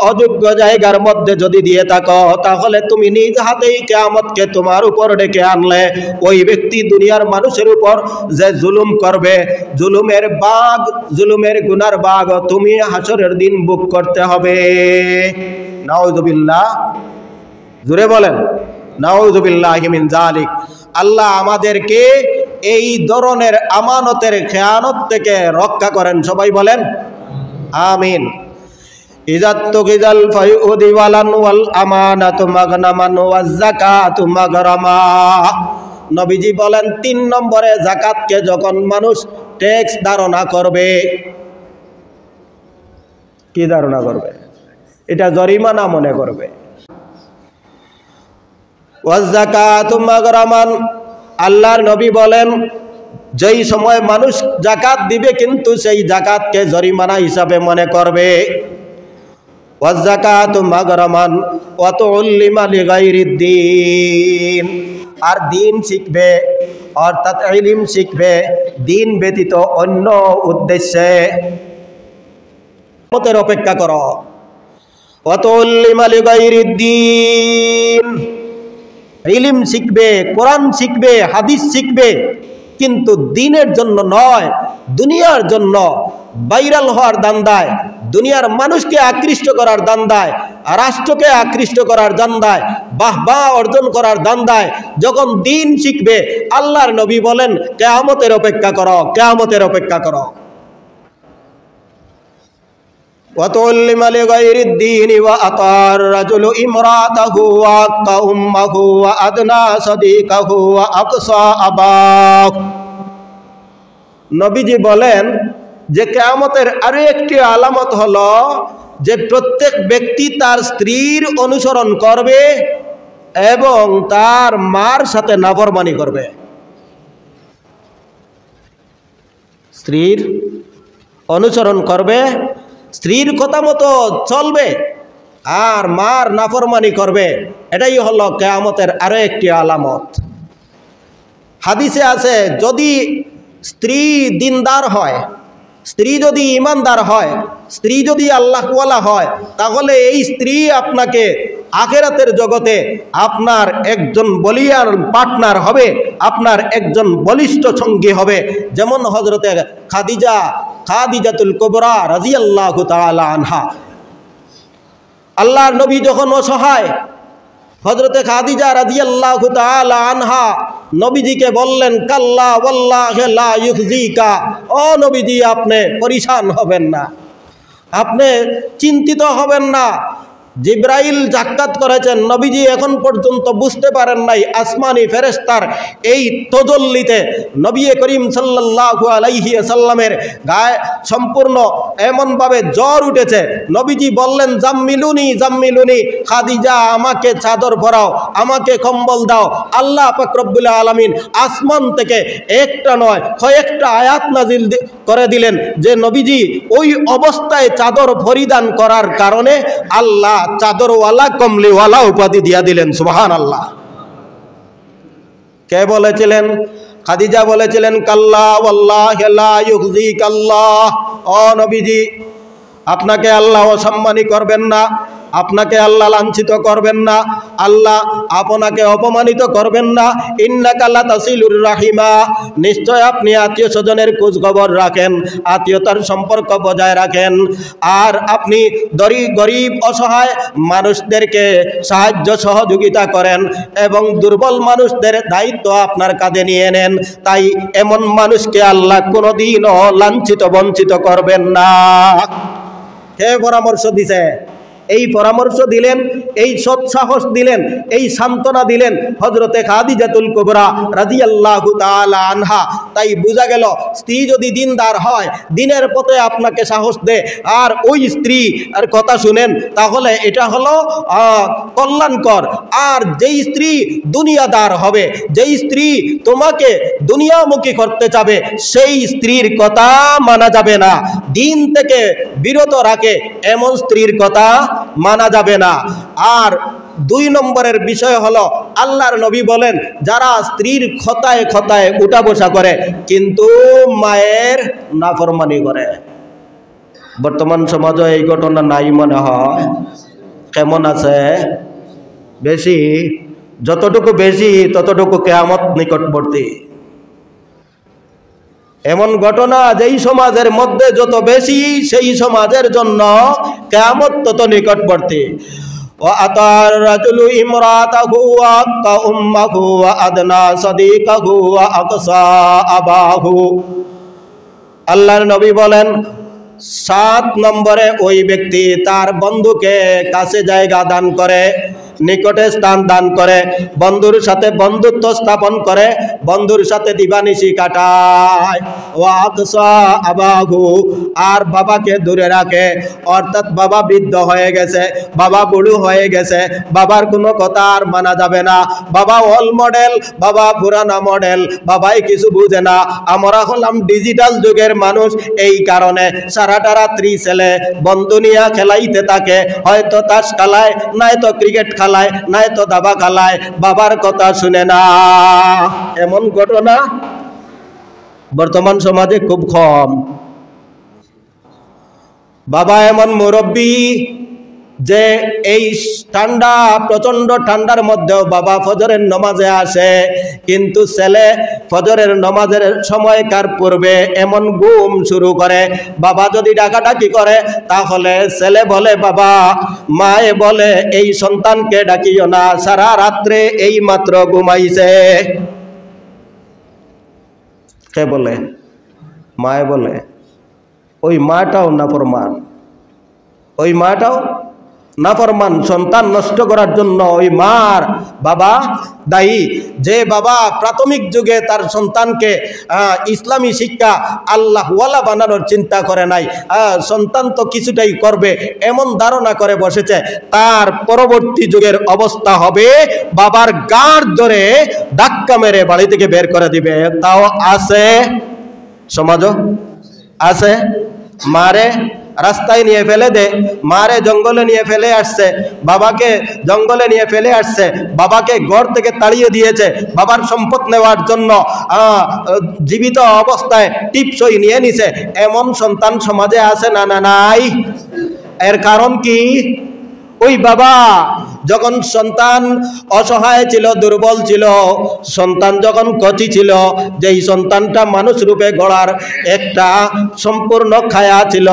অযোগ্য জায়গার মধ্যে যদি দিয়ে থাকো তাহলে তুমি নিজ হাতেই কিয়ামতকে তোমার উপর ডেকে আনলে। ওই ব্যক্তি দুনিয়ার মানুষের উপর যে জুলুম করবে, জুলুমের বাগ, জুলুমের গুনার বাগ তুমি হাসরের দিন বুক করতে হবে। নাউযুবিল্লাহ, জোরে বলেন নাউযুবিল্লাহি মিন যালিক। আল্লাহ আমাদেরকে এই ধরনের আমানতের খেয়ানত থেকে রক্ষা করেন, সবাই বলেন আমিন। ইযাত তুকিজাল ফায়ুদি ওয়ালান ওয়াল আমানাতু মাগনামান ওয়াজ যাকাতু মাগরামা। নবীজি বলেন 3 নম্বরে যাকাতকে যখন মানুষ ট্যাক্স ধারণা করবে, কি ধারণা করবে? এটা জরিমানা মনে করবে। ওয়াজ যাকাতু মাগরামান, আল্লাহর নবী বলেন যেই সময় মানুষ যাকাত দিবে কিন্তু সেই যাকাতকে জরিমানা হিসাবে মনে করবে। ওয়াজ যাকাতু মাগরামান ওয়া তুল্লিমা লিগাইরিদ দ্বীন, আর দিন শিখবে অর্থাৎ ইলম শিখবে দিন ব্যতীত অন্য উদ্দেশ্যে। কিয়ামতের অপেক্ষা করো। ওয়া তুল্লিমা লিগাইরিদ দ্বীন, ইলম শিখবে, কোরআন শিখবে, হাদিস শিখবে, কিন্তু দিনের জন্য নয়, দুনিয়ার জন্য, ভাইরাল হওয়ার দান্দায়, দুনিয়ার মানুষকে আকৃষ্ট করার দান্দায়, রাষ্ট্রকে আকৃষ্ট করার দান্দায়, বাহবা অর্জন করার দান্দায় যখন দিন শিখবে, আল্লাহর নবী বলেন কিয়ামতের অপেক্ষা করো, কিয়ামতের অপেক্ষা করো। وَتُعْلِمَ لِغَيْرِ الدِّينِ وَأَطَاعَ الرَّجُلُ امْرَأَتَهُ وَحَقَّ أُمَّهُ وَأَدْنَى صَدِيقَهُ وَأَقْصَى أَبَاهُ। নবীজি বলেন যে কিয়ামতের আরো একটি আলামত হলো যে প্রত্যেক ব্যক্তি তার স্ত্রীর অনুসরণ করবে এবং তার মার সাথে নাফরমানি করবে। স্ত্রীর অনুসরণ করবে, স্ত্রীর কথা মতো চলবে আর মার নাফরমানি করবে। এটাই হলো কিয়ামতের আরো একটি আলামত। হাদিসে আছে যদি স্ত্রী দিনদার হয়, স্ত্রী যদি ইমানদার হয়, স্ত্রী যদি আল্লাহওয়ালা হয়, তাহলে এই স্ত্রী আপনাকে আখিরাতের জগতে আপনার একজন বলিয়ার পার্টনার হবে, আপনার একজন বলিষ্ঠ সঙ্গী হবে। যেমন হযরতে খাদিজাতুল কুবরা রাদিয়াল্লাহু তাআলা আনহা। আল্লাহর নবী যখন অসহায়, হযরতে খাদিজা রাদিয়াল্লাহু তাআলা আনহা নবীজিকে বললেন কাল্লা ওয়াল্লাহি লা ইউখজিকা, ও নবীজি আপনি পরিশান হবেন না, আপনি চিন্তিত হবেন না। জিব্রাইল সাক্ষাৎ করেছেন, নবীজি এখন পর্যন্ত বুঝতে পারেন নাই আসমানি ফেরেশতার এই তজল্লিতে নবী করিম সাল্লাল্লাহু আলাইহি ওয়াসাল্লামের গায়ে সম্পূর্ণ এমনভাবে জ্বর উঠেছে। নবীজি বললেন জাম্মিলুনি জাম্মিলুনি, খাদিজা আমাকে চাদর পরাও, আমাকে কম্বল দাও। আল্লাহ পাক রব্বুল আলামিন আসমান থেকে একটা নয় কয়েকটা আয়াত নাজিল করে দিলেন যে নবীজি ওই অবস্থায় চাদর পরিধান করার কারণে আল্লাহ চাদরওয়ালা কমলিওয়ালা উপাধি দিয়া দিলেন। সুবহানাল্লাহ। কে বলেছিলেন? খাদিজা বলেছিলেন কাল্লা ওয়াল্লাহি লা ইউখজিকাল্লাহ, ও নবীজি আপনাকে আল্লাহ অসম্মানী করবেন না, আপনাকে আল্লাহ লাঞ্ছিত করবেন না, আল্লাহ আপনাকে অপমানিত করবেন না। ইন্নাকা লাতাসিলুর রাহিমা, নিশ্চয় আপনি আত্মীয় স্বজনের খোঁজ খবর রাখেন, আত্মীয়তার সম্পর্ক বজায় রাখেন, আর আপনি গরিব অসহায় মানুষদেরকে সাহায্য সহযোগিতা করেন এবং দুর্বল মানুষদের দায়িত্ব আপনার কাঁধে নিয়ে নেন। তাই এমন মানুষকে আল্লাহ কোনোদিনও লাঞ্ছিত বঞ্চিত করবেন না। কে পরামর্শ দিছে? এই পরামর্শ দিলেন, এই সৎসাহস দিলেন, এই সান্ত্বনা দিলেন হযরতে খাদিজাতুল কুবরা রাদিয়াল্লাহু তাআলা আনহা। তাই বোঝা গেল স্ত্রী যদি দিনদার হয়, দিনের পথে আপনাকে সাহস দেয়, আর ওই স্ত্রী আর কথা শুনেন, তাহলে এটা হলো কল্যাণকর। আর যেই স্ত্রী দুনিয়াদার হবে, যেই স্ত্রী তোমাকে দুনিয়ামুখী করতে চাবে, সেই স্ত্রীর কথা মানা যাবে না। দিন থেকে বিরত রাখে এমন স্ত্রীর কথা মানা যাবে না। আর 2 নম্বরের বিষয় হলো আল্লাহর নবী বলেন যারা স্ত্রীর খতায় খতায় উঠা বসা করে কিন্তু মায়ের নাফরমানি করে। বর্তমান সমাজে এই ঘটনা নাই মনে হয়। কেমন আছে? বেশি। যতটুকু বেশি ততটুকু কিয়ামত নিকটবর্তী। এমন ঘটনা যেই সমাজের মধ্যে যত বেশি সেই সমাজের জন্য কিয়ামত তত নিকটবর্তী। وأطاع الرجل امرأته وأقى أمه وأدنى صديقه وأقصى أباه। আল্লাহর নবী বলেন 7 নম্বরে ওই ব্যক্তি তার বন্ধুকে কাছে জায়গা দান করে, নিকটে স্থান দান করে, বন্ধুর সাথে বন্ধুত্ব স্থাপন করে, বন্ধুর সাথে দিবানিশি কাটায়। ওয়া আকসা আবাহু, আর বাবাকে দূরে রাখে। অর্থাৎ বাবা বৃদ্ধ হয়ে গেছে, বাবা বুড়ো হয়ে গেছে, বাবার কোনো কথা আর মানা যাবে না। বাবা ওল্ড মডেল, বাবা পুরানা মডেল, বাবাই কিছু বুঝে না। আমরা হলাম ডিজিটাল যুগের মানুষ, এই কারণে সারাটা রাত্রি ছেলে বন্ধু নিয়ে খেলাইতে থাকে, হয়তো তাস খেলায়, নয়তো ক্রিকেট খেলায়, নয়তো দাবা খেলায়, বাবার কথা শুনে না। এমন ঘটনা বর্তমান সমাজে খুব কম। বাবা এমন মুরব্বী যে এই ঠান্ডা, প্রচন্ড ঠান্ডার মধ্যেও বাবা ফজরের নামাজে আসে, কিন্তু ছেলে ফজরের নামাজের সময়কার পূর্বে এমন ঘুম শুরু করে। বাবা যদি ডাকাডাকি করে তাহলে ছেলে বলে বাবা, মায়ে বলে এই সন্তানকে ডাকিও না, সারা রাত্রে এই মাত্র ঘুমাইছে। কে বলে? মায়ে বলে। ওই মাটাও নাফরমান, ওই মাটাও নাফরমান। সন্তান নষ্ট করার জন্য ওই মার বাবা দায়ী। যে বাবা প্রাথমিক যুগে তার সন্তানকে ইসলামী শিক্ষা আল্লাহওয়ালা বানানোর চিন্তা করে নাই, সন্তান তো কিছুটাই করবে এমন ধারণা করে বসেছে, তার পরবর্তী যুগের অবস্থা হবে বাবার গাঁট ধরে ধাক্কা মেরে বাড়ি থেকে বের করে দিবে। তাও আছে, সমাজও আছে। মারে রাস্তায় নিয়ে ফেলে দে, মারে জঙ্গলে নিয়ে ফেলে আসছে, বাবাকে জঙ্গলে নিয়ে ফেলে আসছে, বাবাকে ঘর থেকে তাড়িয়ে দিয়েছে বাবার সম্পদ নেওয়ার জন্য, জীবিত অবস্থায় টিপসই নিয়ে নিছে। এমন সন্তান সমাজে আছে না? না নাই? এর কারণ কি? ওই বাবা যখন সন্তান অসহায় ছিল, দুর্বল ছিল, সন্তান যখন কচি ছিল, যেই সন্তানটা মানুষ রূপে গড়ার একটা সম্পূর্ণ খায়া ছিল,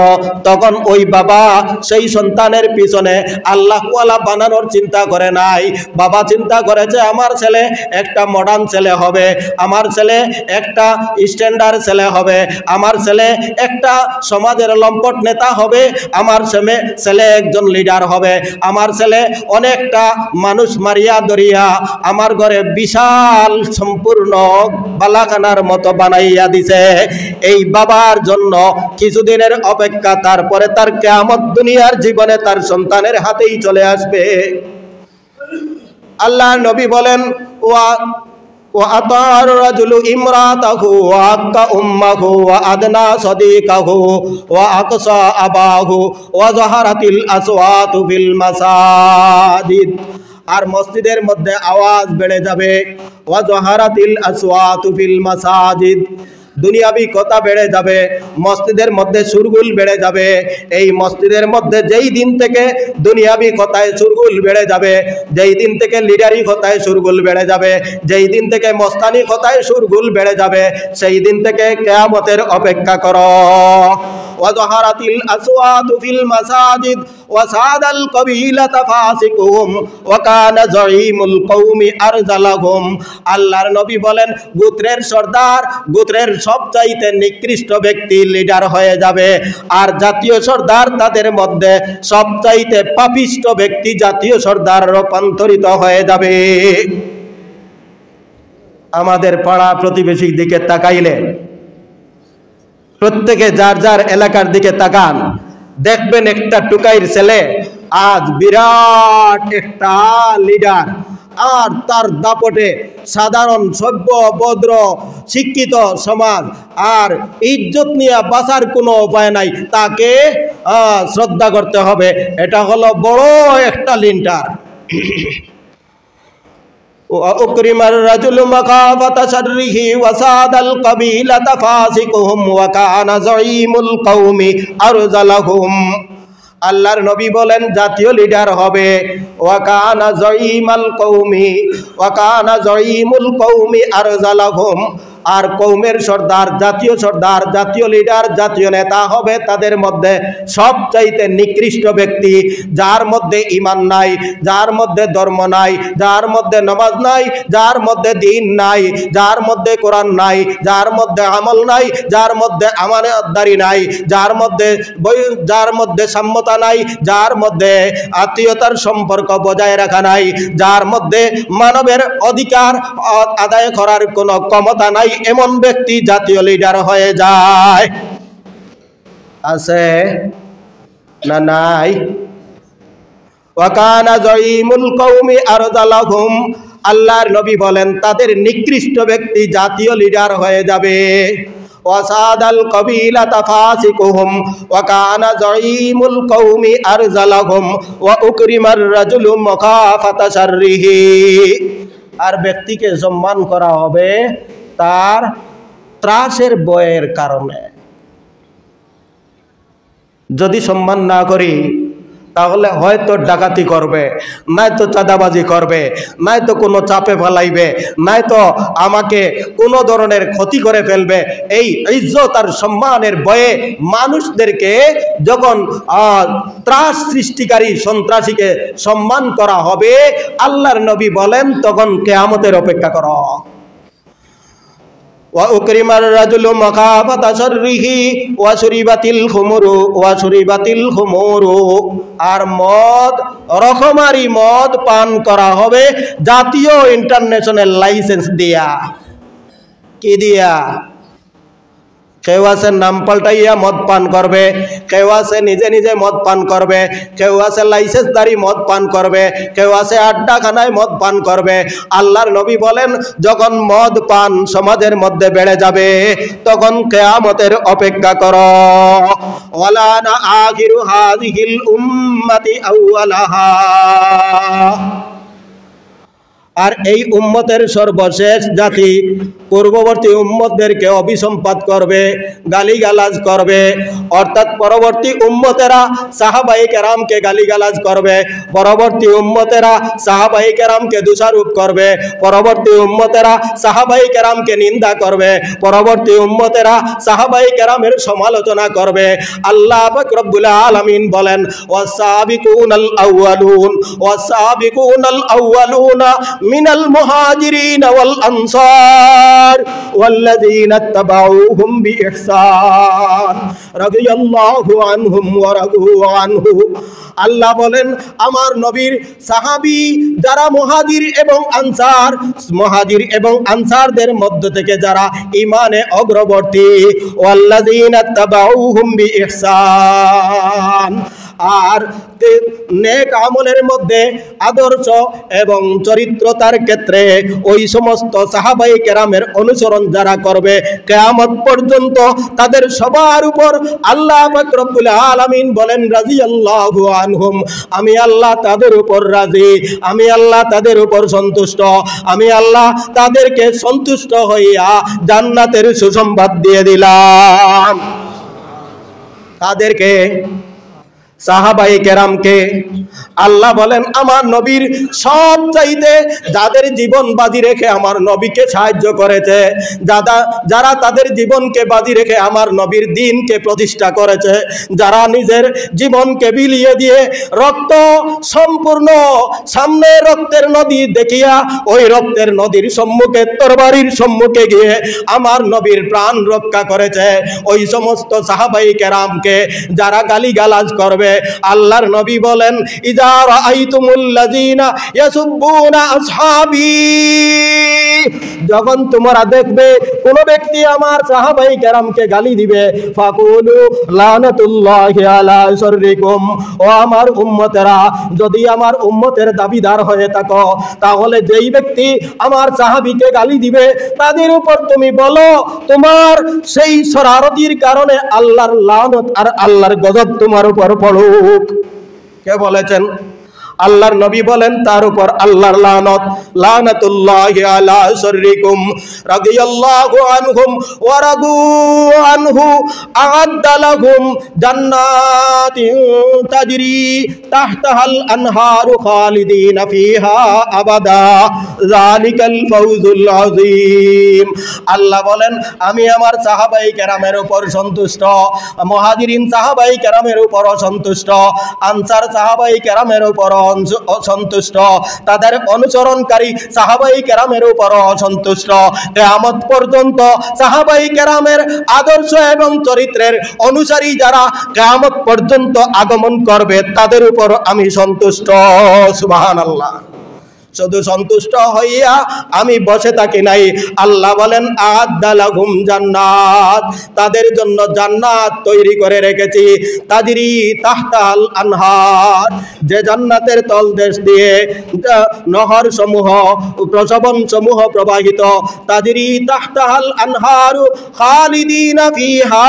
তখন ওই বাবা সেই সন্তানের পিছনে আল্লাহওয়ালা বানানোর চিন্তা করে নাই। বাবা চিন্তা করেছে আমার ছেলে একটা মডার্ন ছেলে হবে, আমার ছেলে একটা স্ট্যান্ডার্ড ছেলে হবে, আমার ছেলে একটা সমাজের লম্পট নেতা হবে, আমার ছেলে একজন লিডার হবে, আমার ছেলে অনেকটা মানুষ মারিয়া দরিয়া আমার ঘরে বিশাল সম্পূর্ণ বালাখানার মতো বানাইয়া দিছে। এই বাবার জন্য কিছুদিনের অপেক্ষা, তারপরে তার কিয়ামত দুনিয়ার জীবনে তার সন্তানের হাতেই চলে আসবে। আল্লাহ নবী বলেন وأطاع الرجل امرأته وأقى أمه وأدنى صديقه وأقصى أباه وظهرت الأصوات في المساجد। আর মসজিদের মধ্যে আওয়াজ বেড়ে যাবে। ওয়াজহারাতিল আসওয়াতু ফিল মাসাজিদ, দুনিয়াবি কথা বেড়ে যাবে, মসজিদের মধ্যে সুরগুল বেড়ে যাবে। এই মসজিদের মধ্যে যেই দিন থেকে দুনিয়াবি কথায় সুরগুল বেড়ে যাবে, যেই দিন থেকে লিডারি কথায় সুরগুল বেড়ে যাবে, যেই দিন থেকে মস্তানি কথায় সুরগুল বেড়ে যাবে, সেই দিন থেকে কিয়ামতের অপেক্ষা করো। ওয়াজহারাতিল আসওয়াতু ফিল মাসাজিদ ওয়াসাদাল কবিলাতা ফাসিকুহুম ওয়া কানা যাইমুল কওমি আরজালাহুম। আল্লাহর নবী বলেন গোত্রের সর্দার, গোত্রের সবচাইতে নিকৃষ্ট ব্যক্তি লিডার হয়ে যাবে, আর জাতীয় সর্দার তাদের মধ্যে সবচাইতে পাপিষ্ট ব্যক্তি জাতীয় সর্দার রূপান্তরিত হয়ে যাবে। আমাদের পাড়া প্রতিবেশীর দিকে তাকাইলে, প্রত্যেকে যার যার এলাকার দিকে তাকান, দেখবেন একটা টুকাইর ছেলে আজ বিরাট একটা লিডার, আর তার দাপটে সাধারণ সভ্য ভদ্র শিক্ষিত সমাজ আর ইজ্জত নিয়ে বাঁচার কোনো উপায় নাই, তাকে শ্রদ্ধা করতে হবে। এটা হলো বড় একটা লিন্টার। وأكرم الرجل مخافة شره وساد القبيلة فاسقهم وكان زعيم القوم أرذلهم। আল্লাহর নবী বলেন জাতীয় লিডার হবে ওয়াকানা জাইমাল কওমি ওয়াকানা জাইমুল কওমি আরজালাহুম, আর কওমের সর্দার, জাতীয় লিডার, জাতীয় নেতা হবে তাদের মধ্যে সবচাইতে নিকৃষ্ট ব্যক্তি, যার মধ্যে ঈমান নাই, যার মধ্যে ধর্ম নাই, যার মধ্যে নামাজ নাই, যার মধ্যে দ্বীন নাই, যার মধ্যে কোরআন নাই, যার মধ্যে আমল নাই, যার মধ্যে আমানতদারি নাই, যার মধ্যে সাম্যতা নাই, যার মধ্যে আত্মীয়তার সম্পর্ক বজায় রাখা নাই, যার মধ্যে মানবের অধিকার আদায় করার কোনো ক্ষমতা নাই, এমন ব্যক্তি জাতীয় লিডার হয়ে যায়। আছে না নাই? ওয়াকানা জাইমুল কওমি আরযালাহুম, আল্লাহর নবী বলেন তাদের নিকৃষ্ট ব্যক্তি জাতীয় লিডার হয়ে যাবে। ওয়াসাদাল কবিলাতা ফাসিকুহুম ওয়াকানা জাইমুল কওমি আরযালাহুম ওয়া উকরিমার রাজুলু মাখাফাতা শাররিহি, আর ব্যক্তিকে সম্মান করা হবে তার ত্রাসের বয়ের কারণে। যদি সম্মান না করি তাহলে হয়তো ডাকাতি করবে, নয়তো চাঁদাবাজি করবে, নয়তো কোনো চাপে ফেলাইবে, নয়তো আমাকে কোনো ধরনের ক্ষতি করে ফেলবে। এই ইজ্জত আর সম্মানের ভয়ে মানুষদেরকে যখন ত্রাস সৃষ্টিকারী সন্ত্রাসীকে সম্মান করা হবে, আল্লাহর নবী বলেন তখন কিয়ামতের অপেক্ষা করো। ওয়াউকরিমার রাজুলু মাখাফাতা শাররিহি ওয়াশুরিবাতিল খুমুরু, আর মদ, রকমারি মদ পান করা হবে জাতীয় ইন্টারন্যাশনাল লাইসেন্স দিয়া। কি দিয়া? কেউ আছে নাম পাল্টাইয়া মদ পান করবে, কেউ আছে নিজে নিজে মদ পান করবে, কেউ আছে লাইসেন্সদারি মদ পান করবে, কেউ আছে আড্ডাখানায় মদ পান করবে। আল্লাহর নবী বলেন যখন মদ পান সমাজের মধ্যে বেড়ে যাবে তখন কিয়ামতের অপেক্ষা করো। ওয়ালানা আখিরু হাযিহিল উম্মতি আউওয়ালাহা, আর এই উম্মতের সর্বশেষ জাতি পূর্ববর্তী উম্মতদেরকে অভিসম্পাত করবে, গালিগালাজ করবে। অর্থাৎ পরবর্তী উম্মতেরা সাহাবায়ে কেরামকে গালিগালাজ করবে, পরবর্তী উম্মতেরা সাহাবায়ে কেরামকে দোষারোপ করবে, পরবর্তী উম্মতেরা সাহাবায়ে কেরামকে নিন্দা করবে, পরবর্তী উম্মতেরা সাহাবায়ে কেরামের সমালোচনা করবে। আল্লাহ পাক রব্বুল আলামিন বলেন ওয়াসাবিকুনাল আউয়ালুনা মিনাল মুহাজিরিন ওয়াল আনসার ওয়াল্লাযীনা ইত্তাবাউহুম বিইহসান রাদিয়াল্লাহু আনহুম ওয়া রাদু আনহু। আল্লাহ বলেন আমার নবীর সাহাবী যারা মুহাজির এবং আনসারদের মধ্য থেকে যারা ঈমানে অগ্রবর্তী, ওয়াল্লাযীনা ইত্তাবাউহুম বিইহসান, আর নেক আমলের মধ্যে আদর্শ এবং চরিত্রতার ক্ষেত্রে ওই সমস্ত সাহাবায়ে কেরামের অনুসরণ যারা করবে কিয়ামত পর্যন্ত তাদের সবার উপর আল্লাহ পাক রব্বুল আলামিন বলেন রাদিয়াল্লাহু আনহুম, আমি আল্লাহ তাদের উপর রাজি, আমি আল্লাহ তাদের উপর সন্তুষ্ট, আমি আল্লাহ তাদেরকে সন্তুষ্ট হইয়া জান্নাতের সুসংবাদ দিয়ে দিলাম। তাদেরকে সাহাবায়ে কেরামকে আল্লাহ বলেন আমার নবীর সব চাইতে যাদের জীবন বাজি রেখে আমার নবীকে সাহায্য করেছে, যারা তাদের জীবনকে বাজি রেখে আমার নবীর দ্বীনকে প্রতিষ্ঠা করেছে, যারা নিজের জীবনকে বিলিয়ে দিয়ে রক্ত সম্পূর্ণ সামনে রক্তের নদী দেখিয়া ওই রক্তের নদীর সম্মুখে তরবারির সম্মুখে গিয়ে আমার নবীর প্রাণ রক্ষা করেছে, ওই সমস্ত সাহাবায়ে কেরামকে যারা গালিগালাজ করবে, করবে। আল্লাহর নবী বলেন, ইযা রাআইতুমুল্লাযীনা ইয়াসুব্বুনা আসহাবী, যখন তোমরা দেখবে কোন ব্যক্তি আমার সাহাবায়ে কেরামকে গালি দিবে, ফাকুলু লানাতুল্লাহি আলা শাররিকুম, ও আমার উম্মতেরা, যদি আমার উম্মতের দাবিদার হয়ে থাকো, তাহলে যেই ব্যক্তি আমার সাহাবীকে গালি দিবে তাদের উপর তুমি বলো তোমার সেই শরারতির কারণে আল্লাহর লানত আর আল্লাহর গজব তোমার উপর পড়ুক। কে বলেছেন? আল্লাহর নবী বলেন তার উপর আল্লাহর লানত, লানাতুল্লাহি আলা শাররিকুম রাদিয়াল্লাহু আনহুম ওয়া রাদু আনহু আ'আদ্দা লাহুম জান্নাতিন তাজরি তাহতাহাল আনহারু খালিদিনা ফিহা আবাদা যালিকাল ফাওজুল আযীম। আল্লাহ বলেন আমি আমার সাহাবায়ে কেরামের উপর সন্তুষ্ট, মুহাজিরিন সাহাবায়ে কেরামের উপর সন্তুষ্ট, আনসার সাহাবায়ে কেরামের উপর অসন্তুষ্ট, তাদের অনুসরণকারী সাহাবায়ে কেরামের উপর অসন্তুষ্ট। কিয়ামত পর্যন্ত সাহাবায়ে কেরামের আদর্শ এবং চরিত্রের অনুসারী যারা কিয়ামত পর্যন্ত আগমন করবে তাদের উপর আমি সন্তুষ্ট। সুবহানাল্লাহ। শুধু সন্তুষ্ট হইয়া আমি বসে থাকি নাই, আল্লাহ বলেন আ'আদ্দা লাহুম জান্নাত, তাদের জন্য জান্নাত তৈরি করে রেখেছি, তাজরি তাহতাল আনহার, যে জান্নাতের তলদেশ দিয়ে নহর সমূহ প্রসবন সমূহ প্রবাহিত, তাজরি তাহতাল আনহারু খালিদিনা ফিহা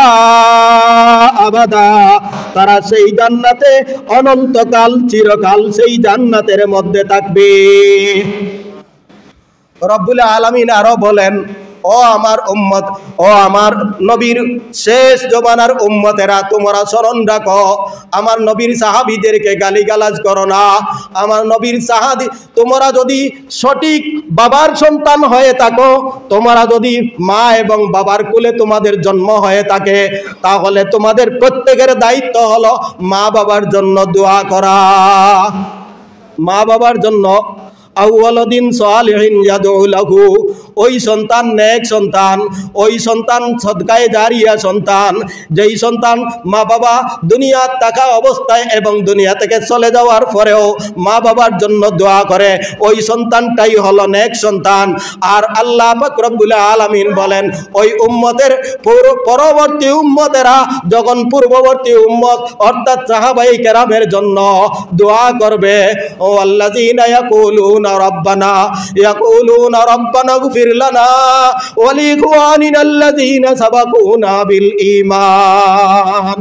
আবাদা, তারা সেই জান্নাতে অনন্তকাল চিরকাল সেই জান্নাতের মধ্যে থাকবে। রব্বুল আলামিন আরো বলেন, ও আমার উম্মত, ও আমার নবীর শেষ জমানার উম্মতেরা, তোমরা স্মরণ রাখো আমার নবীর সাহাবীদেরকে গালিগালাজ করো না। আমার নবীর সাহাবী, তোমরা যদি সঠিক বাবার সন্তান হয়ে থাকো, তোমরা যদি মা এবং বাবার কোলে তোমাদের জন্ম হয়ে থাকে, তাহলে তোমাদের প্রত্যেকের দায়িত্ব হলো মা বাবার জন্য দোয়া করা। মা বাবার জন্য আউওয়ালাদিন সালিহিন ইয়াদউ লাহু, ওই সন্তান নেক সন্তান, ওই সন্তান সদকায়ে জারিয়া সন্তান, যেই সন্তান মা বাবা দুনিয়ার থাকা অবস্থায় এবং দুনিয়া থেকে চলে যাওয়ার পরেও মা বাবার জন্য দোয়া করে, ওই সন্তানটাই হলো নেক সন্তান। আর আল্লাহ পাক রব্বুল আলামিন বলেন, ওই উম্মতের পরবর্তী উম্মতেরা যখন পূর্ববর্তী উম্মত অর্থাৎ সাহাবায়ে কেরামের জন্য দোয়া করবে, ও আল্লাযীনা ইয়াকুলুনা ربنا يقولون ربنا اغفر لنا ولإخواننا الذين سبقونا بالإيمان,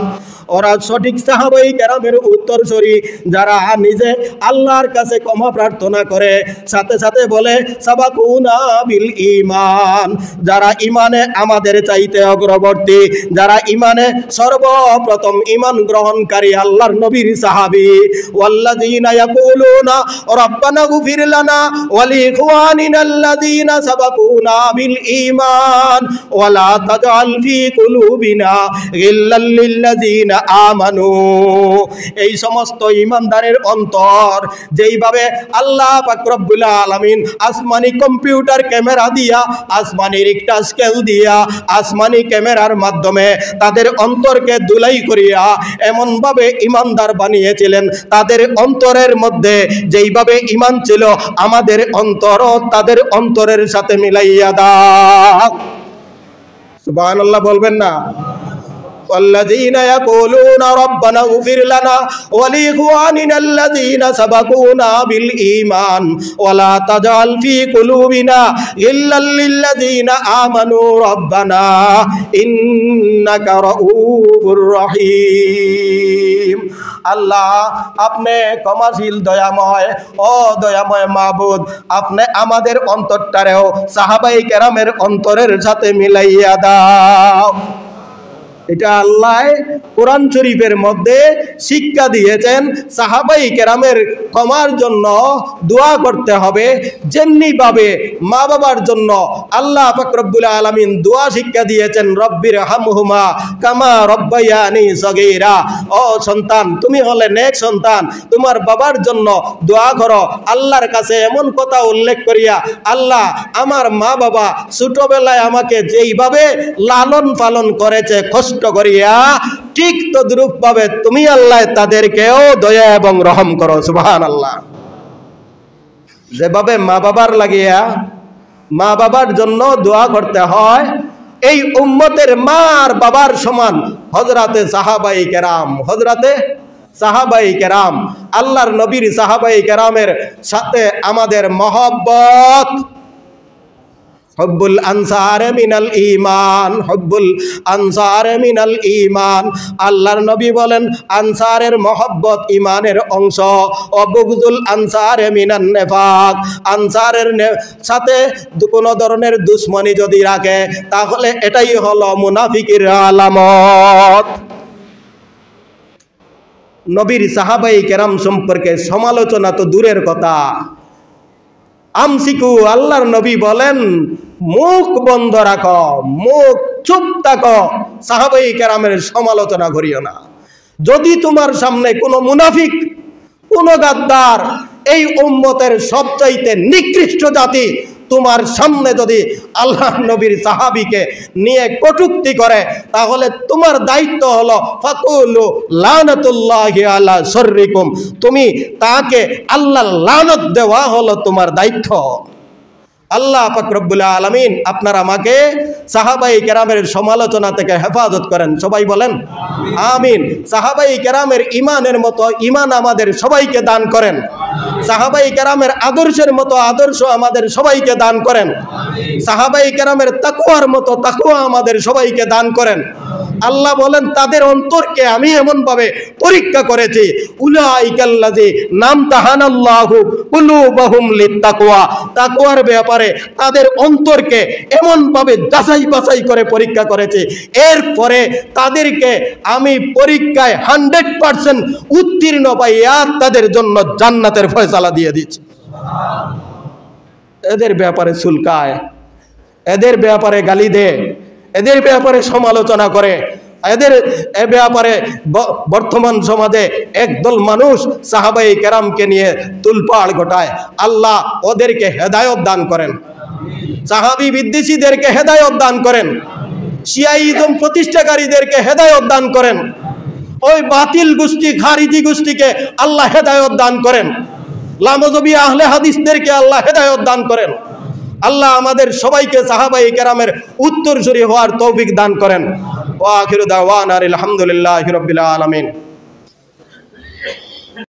ওরা সঠিক সাহাবায়ে কেরামের উত্তরসূরি যারা নিজে আল্লাহর কাছে ক্ষমা প্রার্থনা করে, সাথে সাথে বলে সাবাকুনা বিল ঈমান, যারা ঈমানে আমাদের চাইতে অগ্রবর্তী, যারা ঈমানে সর্বপ্রথম ঈমান গ্রহণকারী আল্লাহর নবীর সাহাবী। ওয়াল্লাযীনা ইয়াকুলুনা রাব্বানা গফির লানা ওয়া লিইখওয়ানিনা আল্লাযীনা সাবাকুনা বিল ঈমান ওয়া লা তাজআল ফী কুলুবিনা গিল্লাল লিল্লাযীনা আমানু। এই সমস্ত ঈমানদারের অন্তর যেইভাবে আল্লাহ পাক রব্বুল আলামিন আসমানি কম্পিউটার ক্যামেরা দিয়া, আসমানি রিক্টার স্কেল দিয়া, আসমানি ক্যামেরার মাধ্যমে তাদের অন্তরকে দুলাই করিয়া এমন ভাবে ঈমানদার বানিয়েছিলেন, তাদের অন্তরের মধ্যে যেইভাবে ঈমান ছিল আমাদের অন্তরও তাদের অন্তরের সাথে মিলাইয়া দাও। সুবহানাল্লাহ বলবেন না? والذين يقولون ربنا اغفر لنا ولإخواننا الذين سبقونا بالإيمان ولا تجعل في قلوبنا غلا للذين آمنوا ربنا إنك رؤوف رحيم। আল্লাহ আপনি ক্ষমাশীল দয়াময়, ও দয়াময় মাবুদ, আপনি আমাদের অন্তরটারেও সাহাবায়ে কেরামের অন্তরের সাথে মিলাইয়া দাও। এটা আল্লাহ কোরআন শরীফের মধ্যে শিক্ষা দিয়েছেন, সাহাবায়ে কেরামের ক্ষমার জন্য দোয়া করতে হবে, যেমনি ভাবে মা বাবার জন্য আল্লাহ পাক রব্বুল আলামিন দোয়া শিক্ষা দিয়েছেন, রব্বির হামহুমা কামা রব্বায়ানি সগীরা। ও সন্তান, তুমি হলে নেক সন্তান, তোমার বাবার জন্য দোয়া করো। আল্লাহর কাছে এমন কথা উল্লেখ করিয়া, আল্লাহ আমার মা বাবা ছোটবেলায় আমাকে যেইভাবে লালন পালন করেছে, কষ্ট সন্তুষ্ট করিয়া ঠিক তদ্রূপ ভাবে তুমি আল্লাহ তাদেরকেও দয়া এবং রহম করো। সুবহানাল্লাহ। যেভাবে মা বাবার লাগিয়া মা বাবার জন্য দোয়া করতে হয়, এই উম্মতের মা আর বাবার সমান হযরতে সাহাবায়ে কেরাম, হযরতে সাহাবায়ে কেরাম, আল্লাহর নবীর সাহাবায়ে কেরামের সাথে আমাদের মহব্বত। হুব্বুল আনসারে মিনাল ঈমান, হুব্বুল আনসারে মিনাল ঈমান। আল্লাহর নবী বলেন আনসারের মহব্বত ঈমানের অংশ। ও বুগদুল আনসারে মিনান নিফাক, আনসারের সাথে কোনো ধরনের দুশমনি যদি রাখে তাহলে এটাই হলো মুনাফিকের আলামত। নবীর সাহাবায়ে কেরাম সম্পর্কে সমালোচনা তো দূরের কথা, আমসিকু, আল্লাহর নবী বলেন মুখ বন্ধ রাখো, মুখ চুপ থাকো, সাহাবায়ে কেরামের সমালোচনা করিও না। যদি তোমার সামনে কোনো মুনাফিক, কোনো গাদ্দার, এই উম্মতের সবচাইতে নিকৃষ্ট জাতি তোমার সামনে যদি আল্লাহ নবীর সাহাবীকে নিয়ে কটূক্তি করে তাহলে তোমার দায়িত্ব হলো ফাকুলু লানাতুল্লাহি আলা শাররিকুম, তুমি তাকে আল্লাহর লানত দেওয়া হলো তোমার দায়িত্ব। আল্লাহ পাক রব্বুল আলামিন আপনার আমাকে সাহাবায়ে কেরামের সমালোচনা থেকে হেফাজত করেন। সবাই বলেন আমিন। সাহাবায়ে কেরামের ঈমানের মতো ঈমান আমাদের সবাইকে দান করেন। সাহাবায়ে কেরামের আদর্শের মতো আদর্শ আমাদের সবাইকে দান করেন। সাহাবায়ে কেরামের তাকওয়ার মতো তাকওয়া আমাদের সবাইকে দান করেন। আল্লাহ বলেন তাদের অন্তরকে আমি এমনভাবে পরীক্ষা করেছি, উলাইকাল্লাযী নামতাহানাল্লাহু কুলুবাহুম লিত্তাকওয়া, তাকওয়ার ব্যাপারে তাদের অন্তরকে এমনভাবে যাচাই বাছাই করে পরীক্ষা করেছি, এরপরে তাদেরকে আমি পরীক্ষায় 100% উত্তীর্ণ পাইয়া তাদের জন্য জান্নাতের ফয়সালা দিয়ে দিচ্ছি। এদের ব্যাপারে চুলকায়, এদের ব্যাপারে গালি দেয়, এদের ব্যাপারে সমালোচনা করে, এদের ব্যাপারে বর্তমান সমাজে একদল মানুষ সাহাবায়ে কেরামকে নিয়ে তুলপাড় ঘটায়। আল্লাহ ওদেরকে হেদায়েত দান করেন, সাহাবী বিদ্বেষীদেরকে হেদায়েত দান করেন, শিয়াইজম প্রতিষ্ঠাকারীদেরকে হেদায়েত দান করেন, ওই বাতিল গোষ্ঠী খারিজি গোষ্ঠীকে আল্লাহ হেদায়েত দান করেন, লামজবি আহলে হাদিসদেরকে আল্লাহ হেদায়েত দান করেন। আল্লাহ আমাদের সবাইকে সাহাবায়ে কেরামের উত্তরসূরি হওয়ার তৌফিক দান করেন। ওয়া আখিরু দাওয়ানা আলহামদুলিল্লাহি রাব্বিল আলামিন।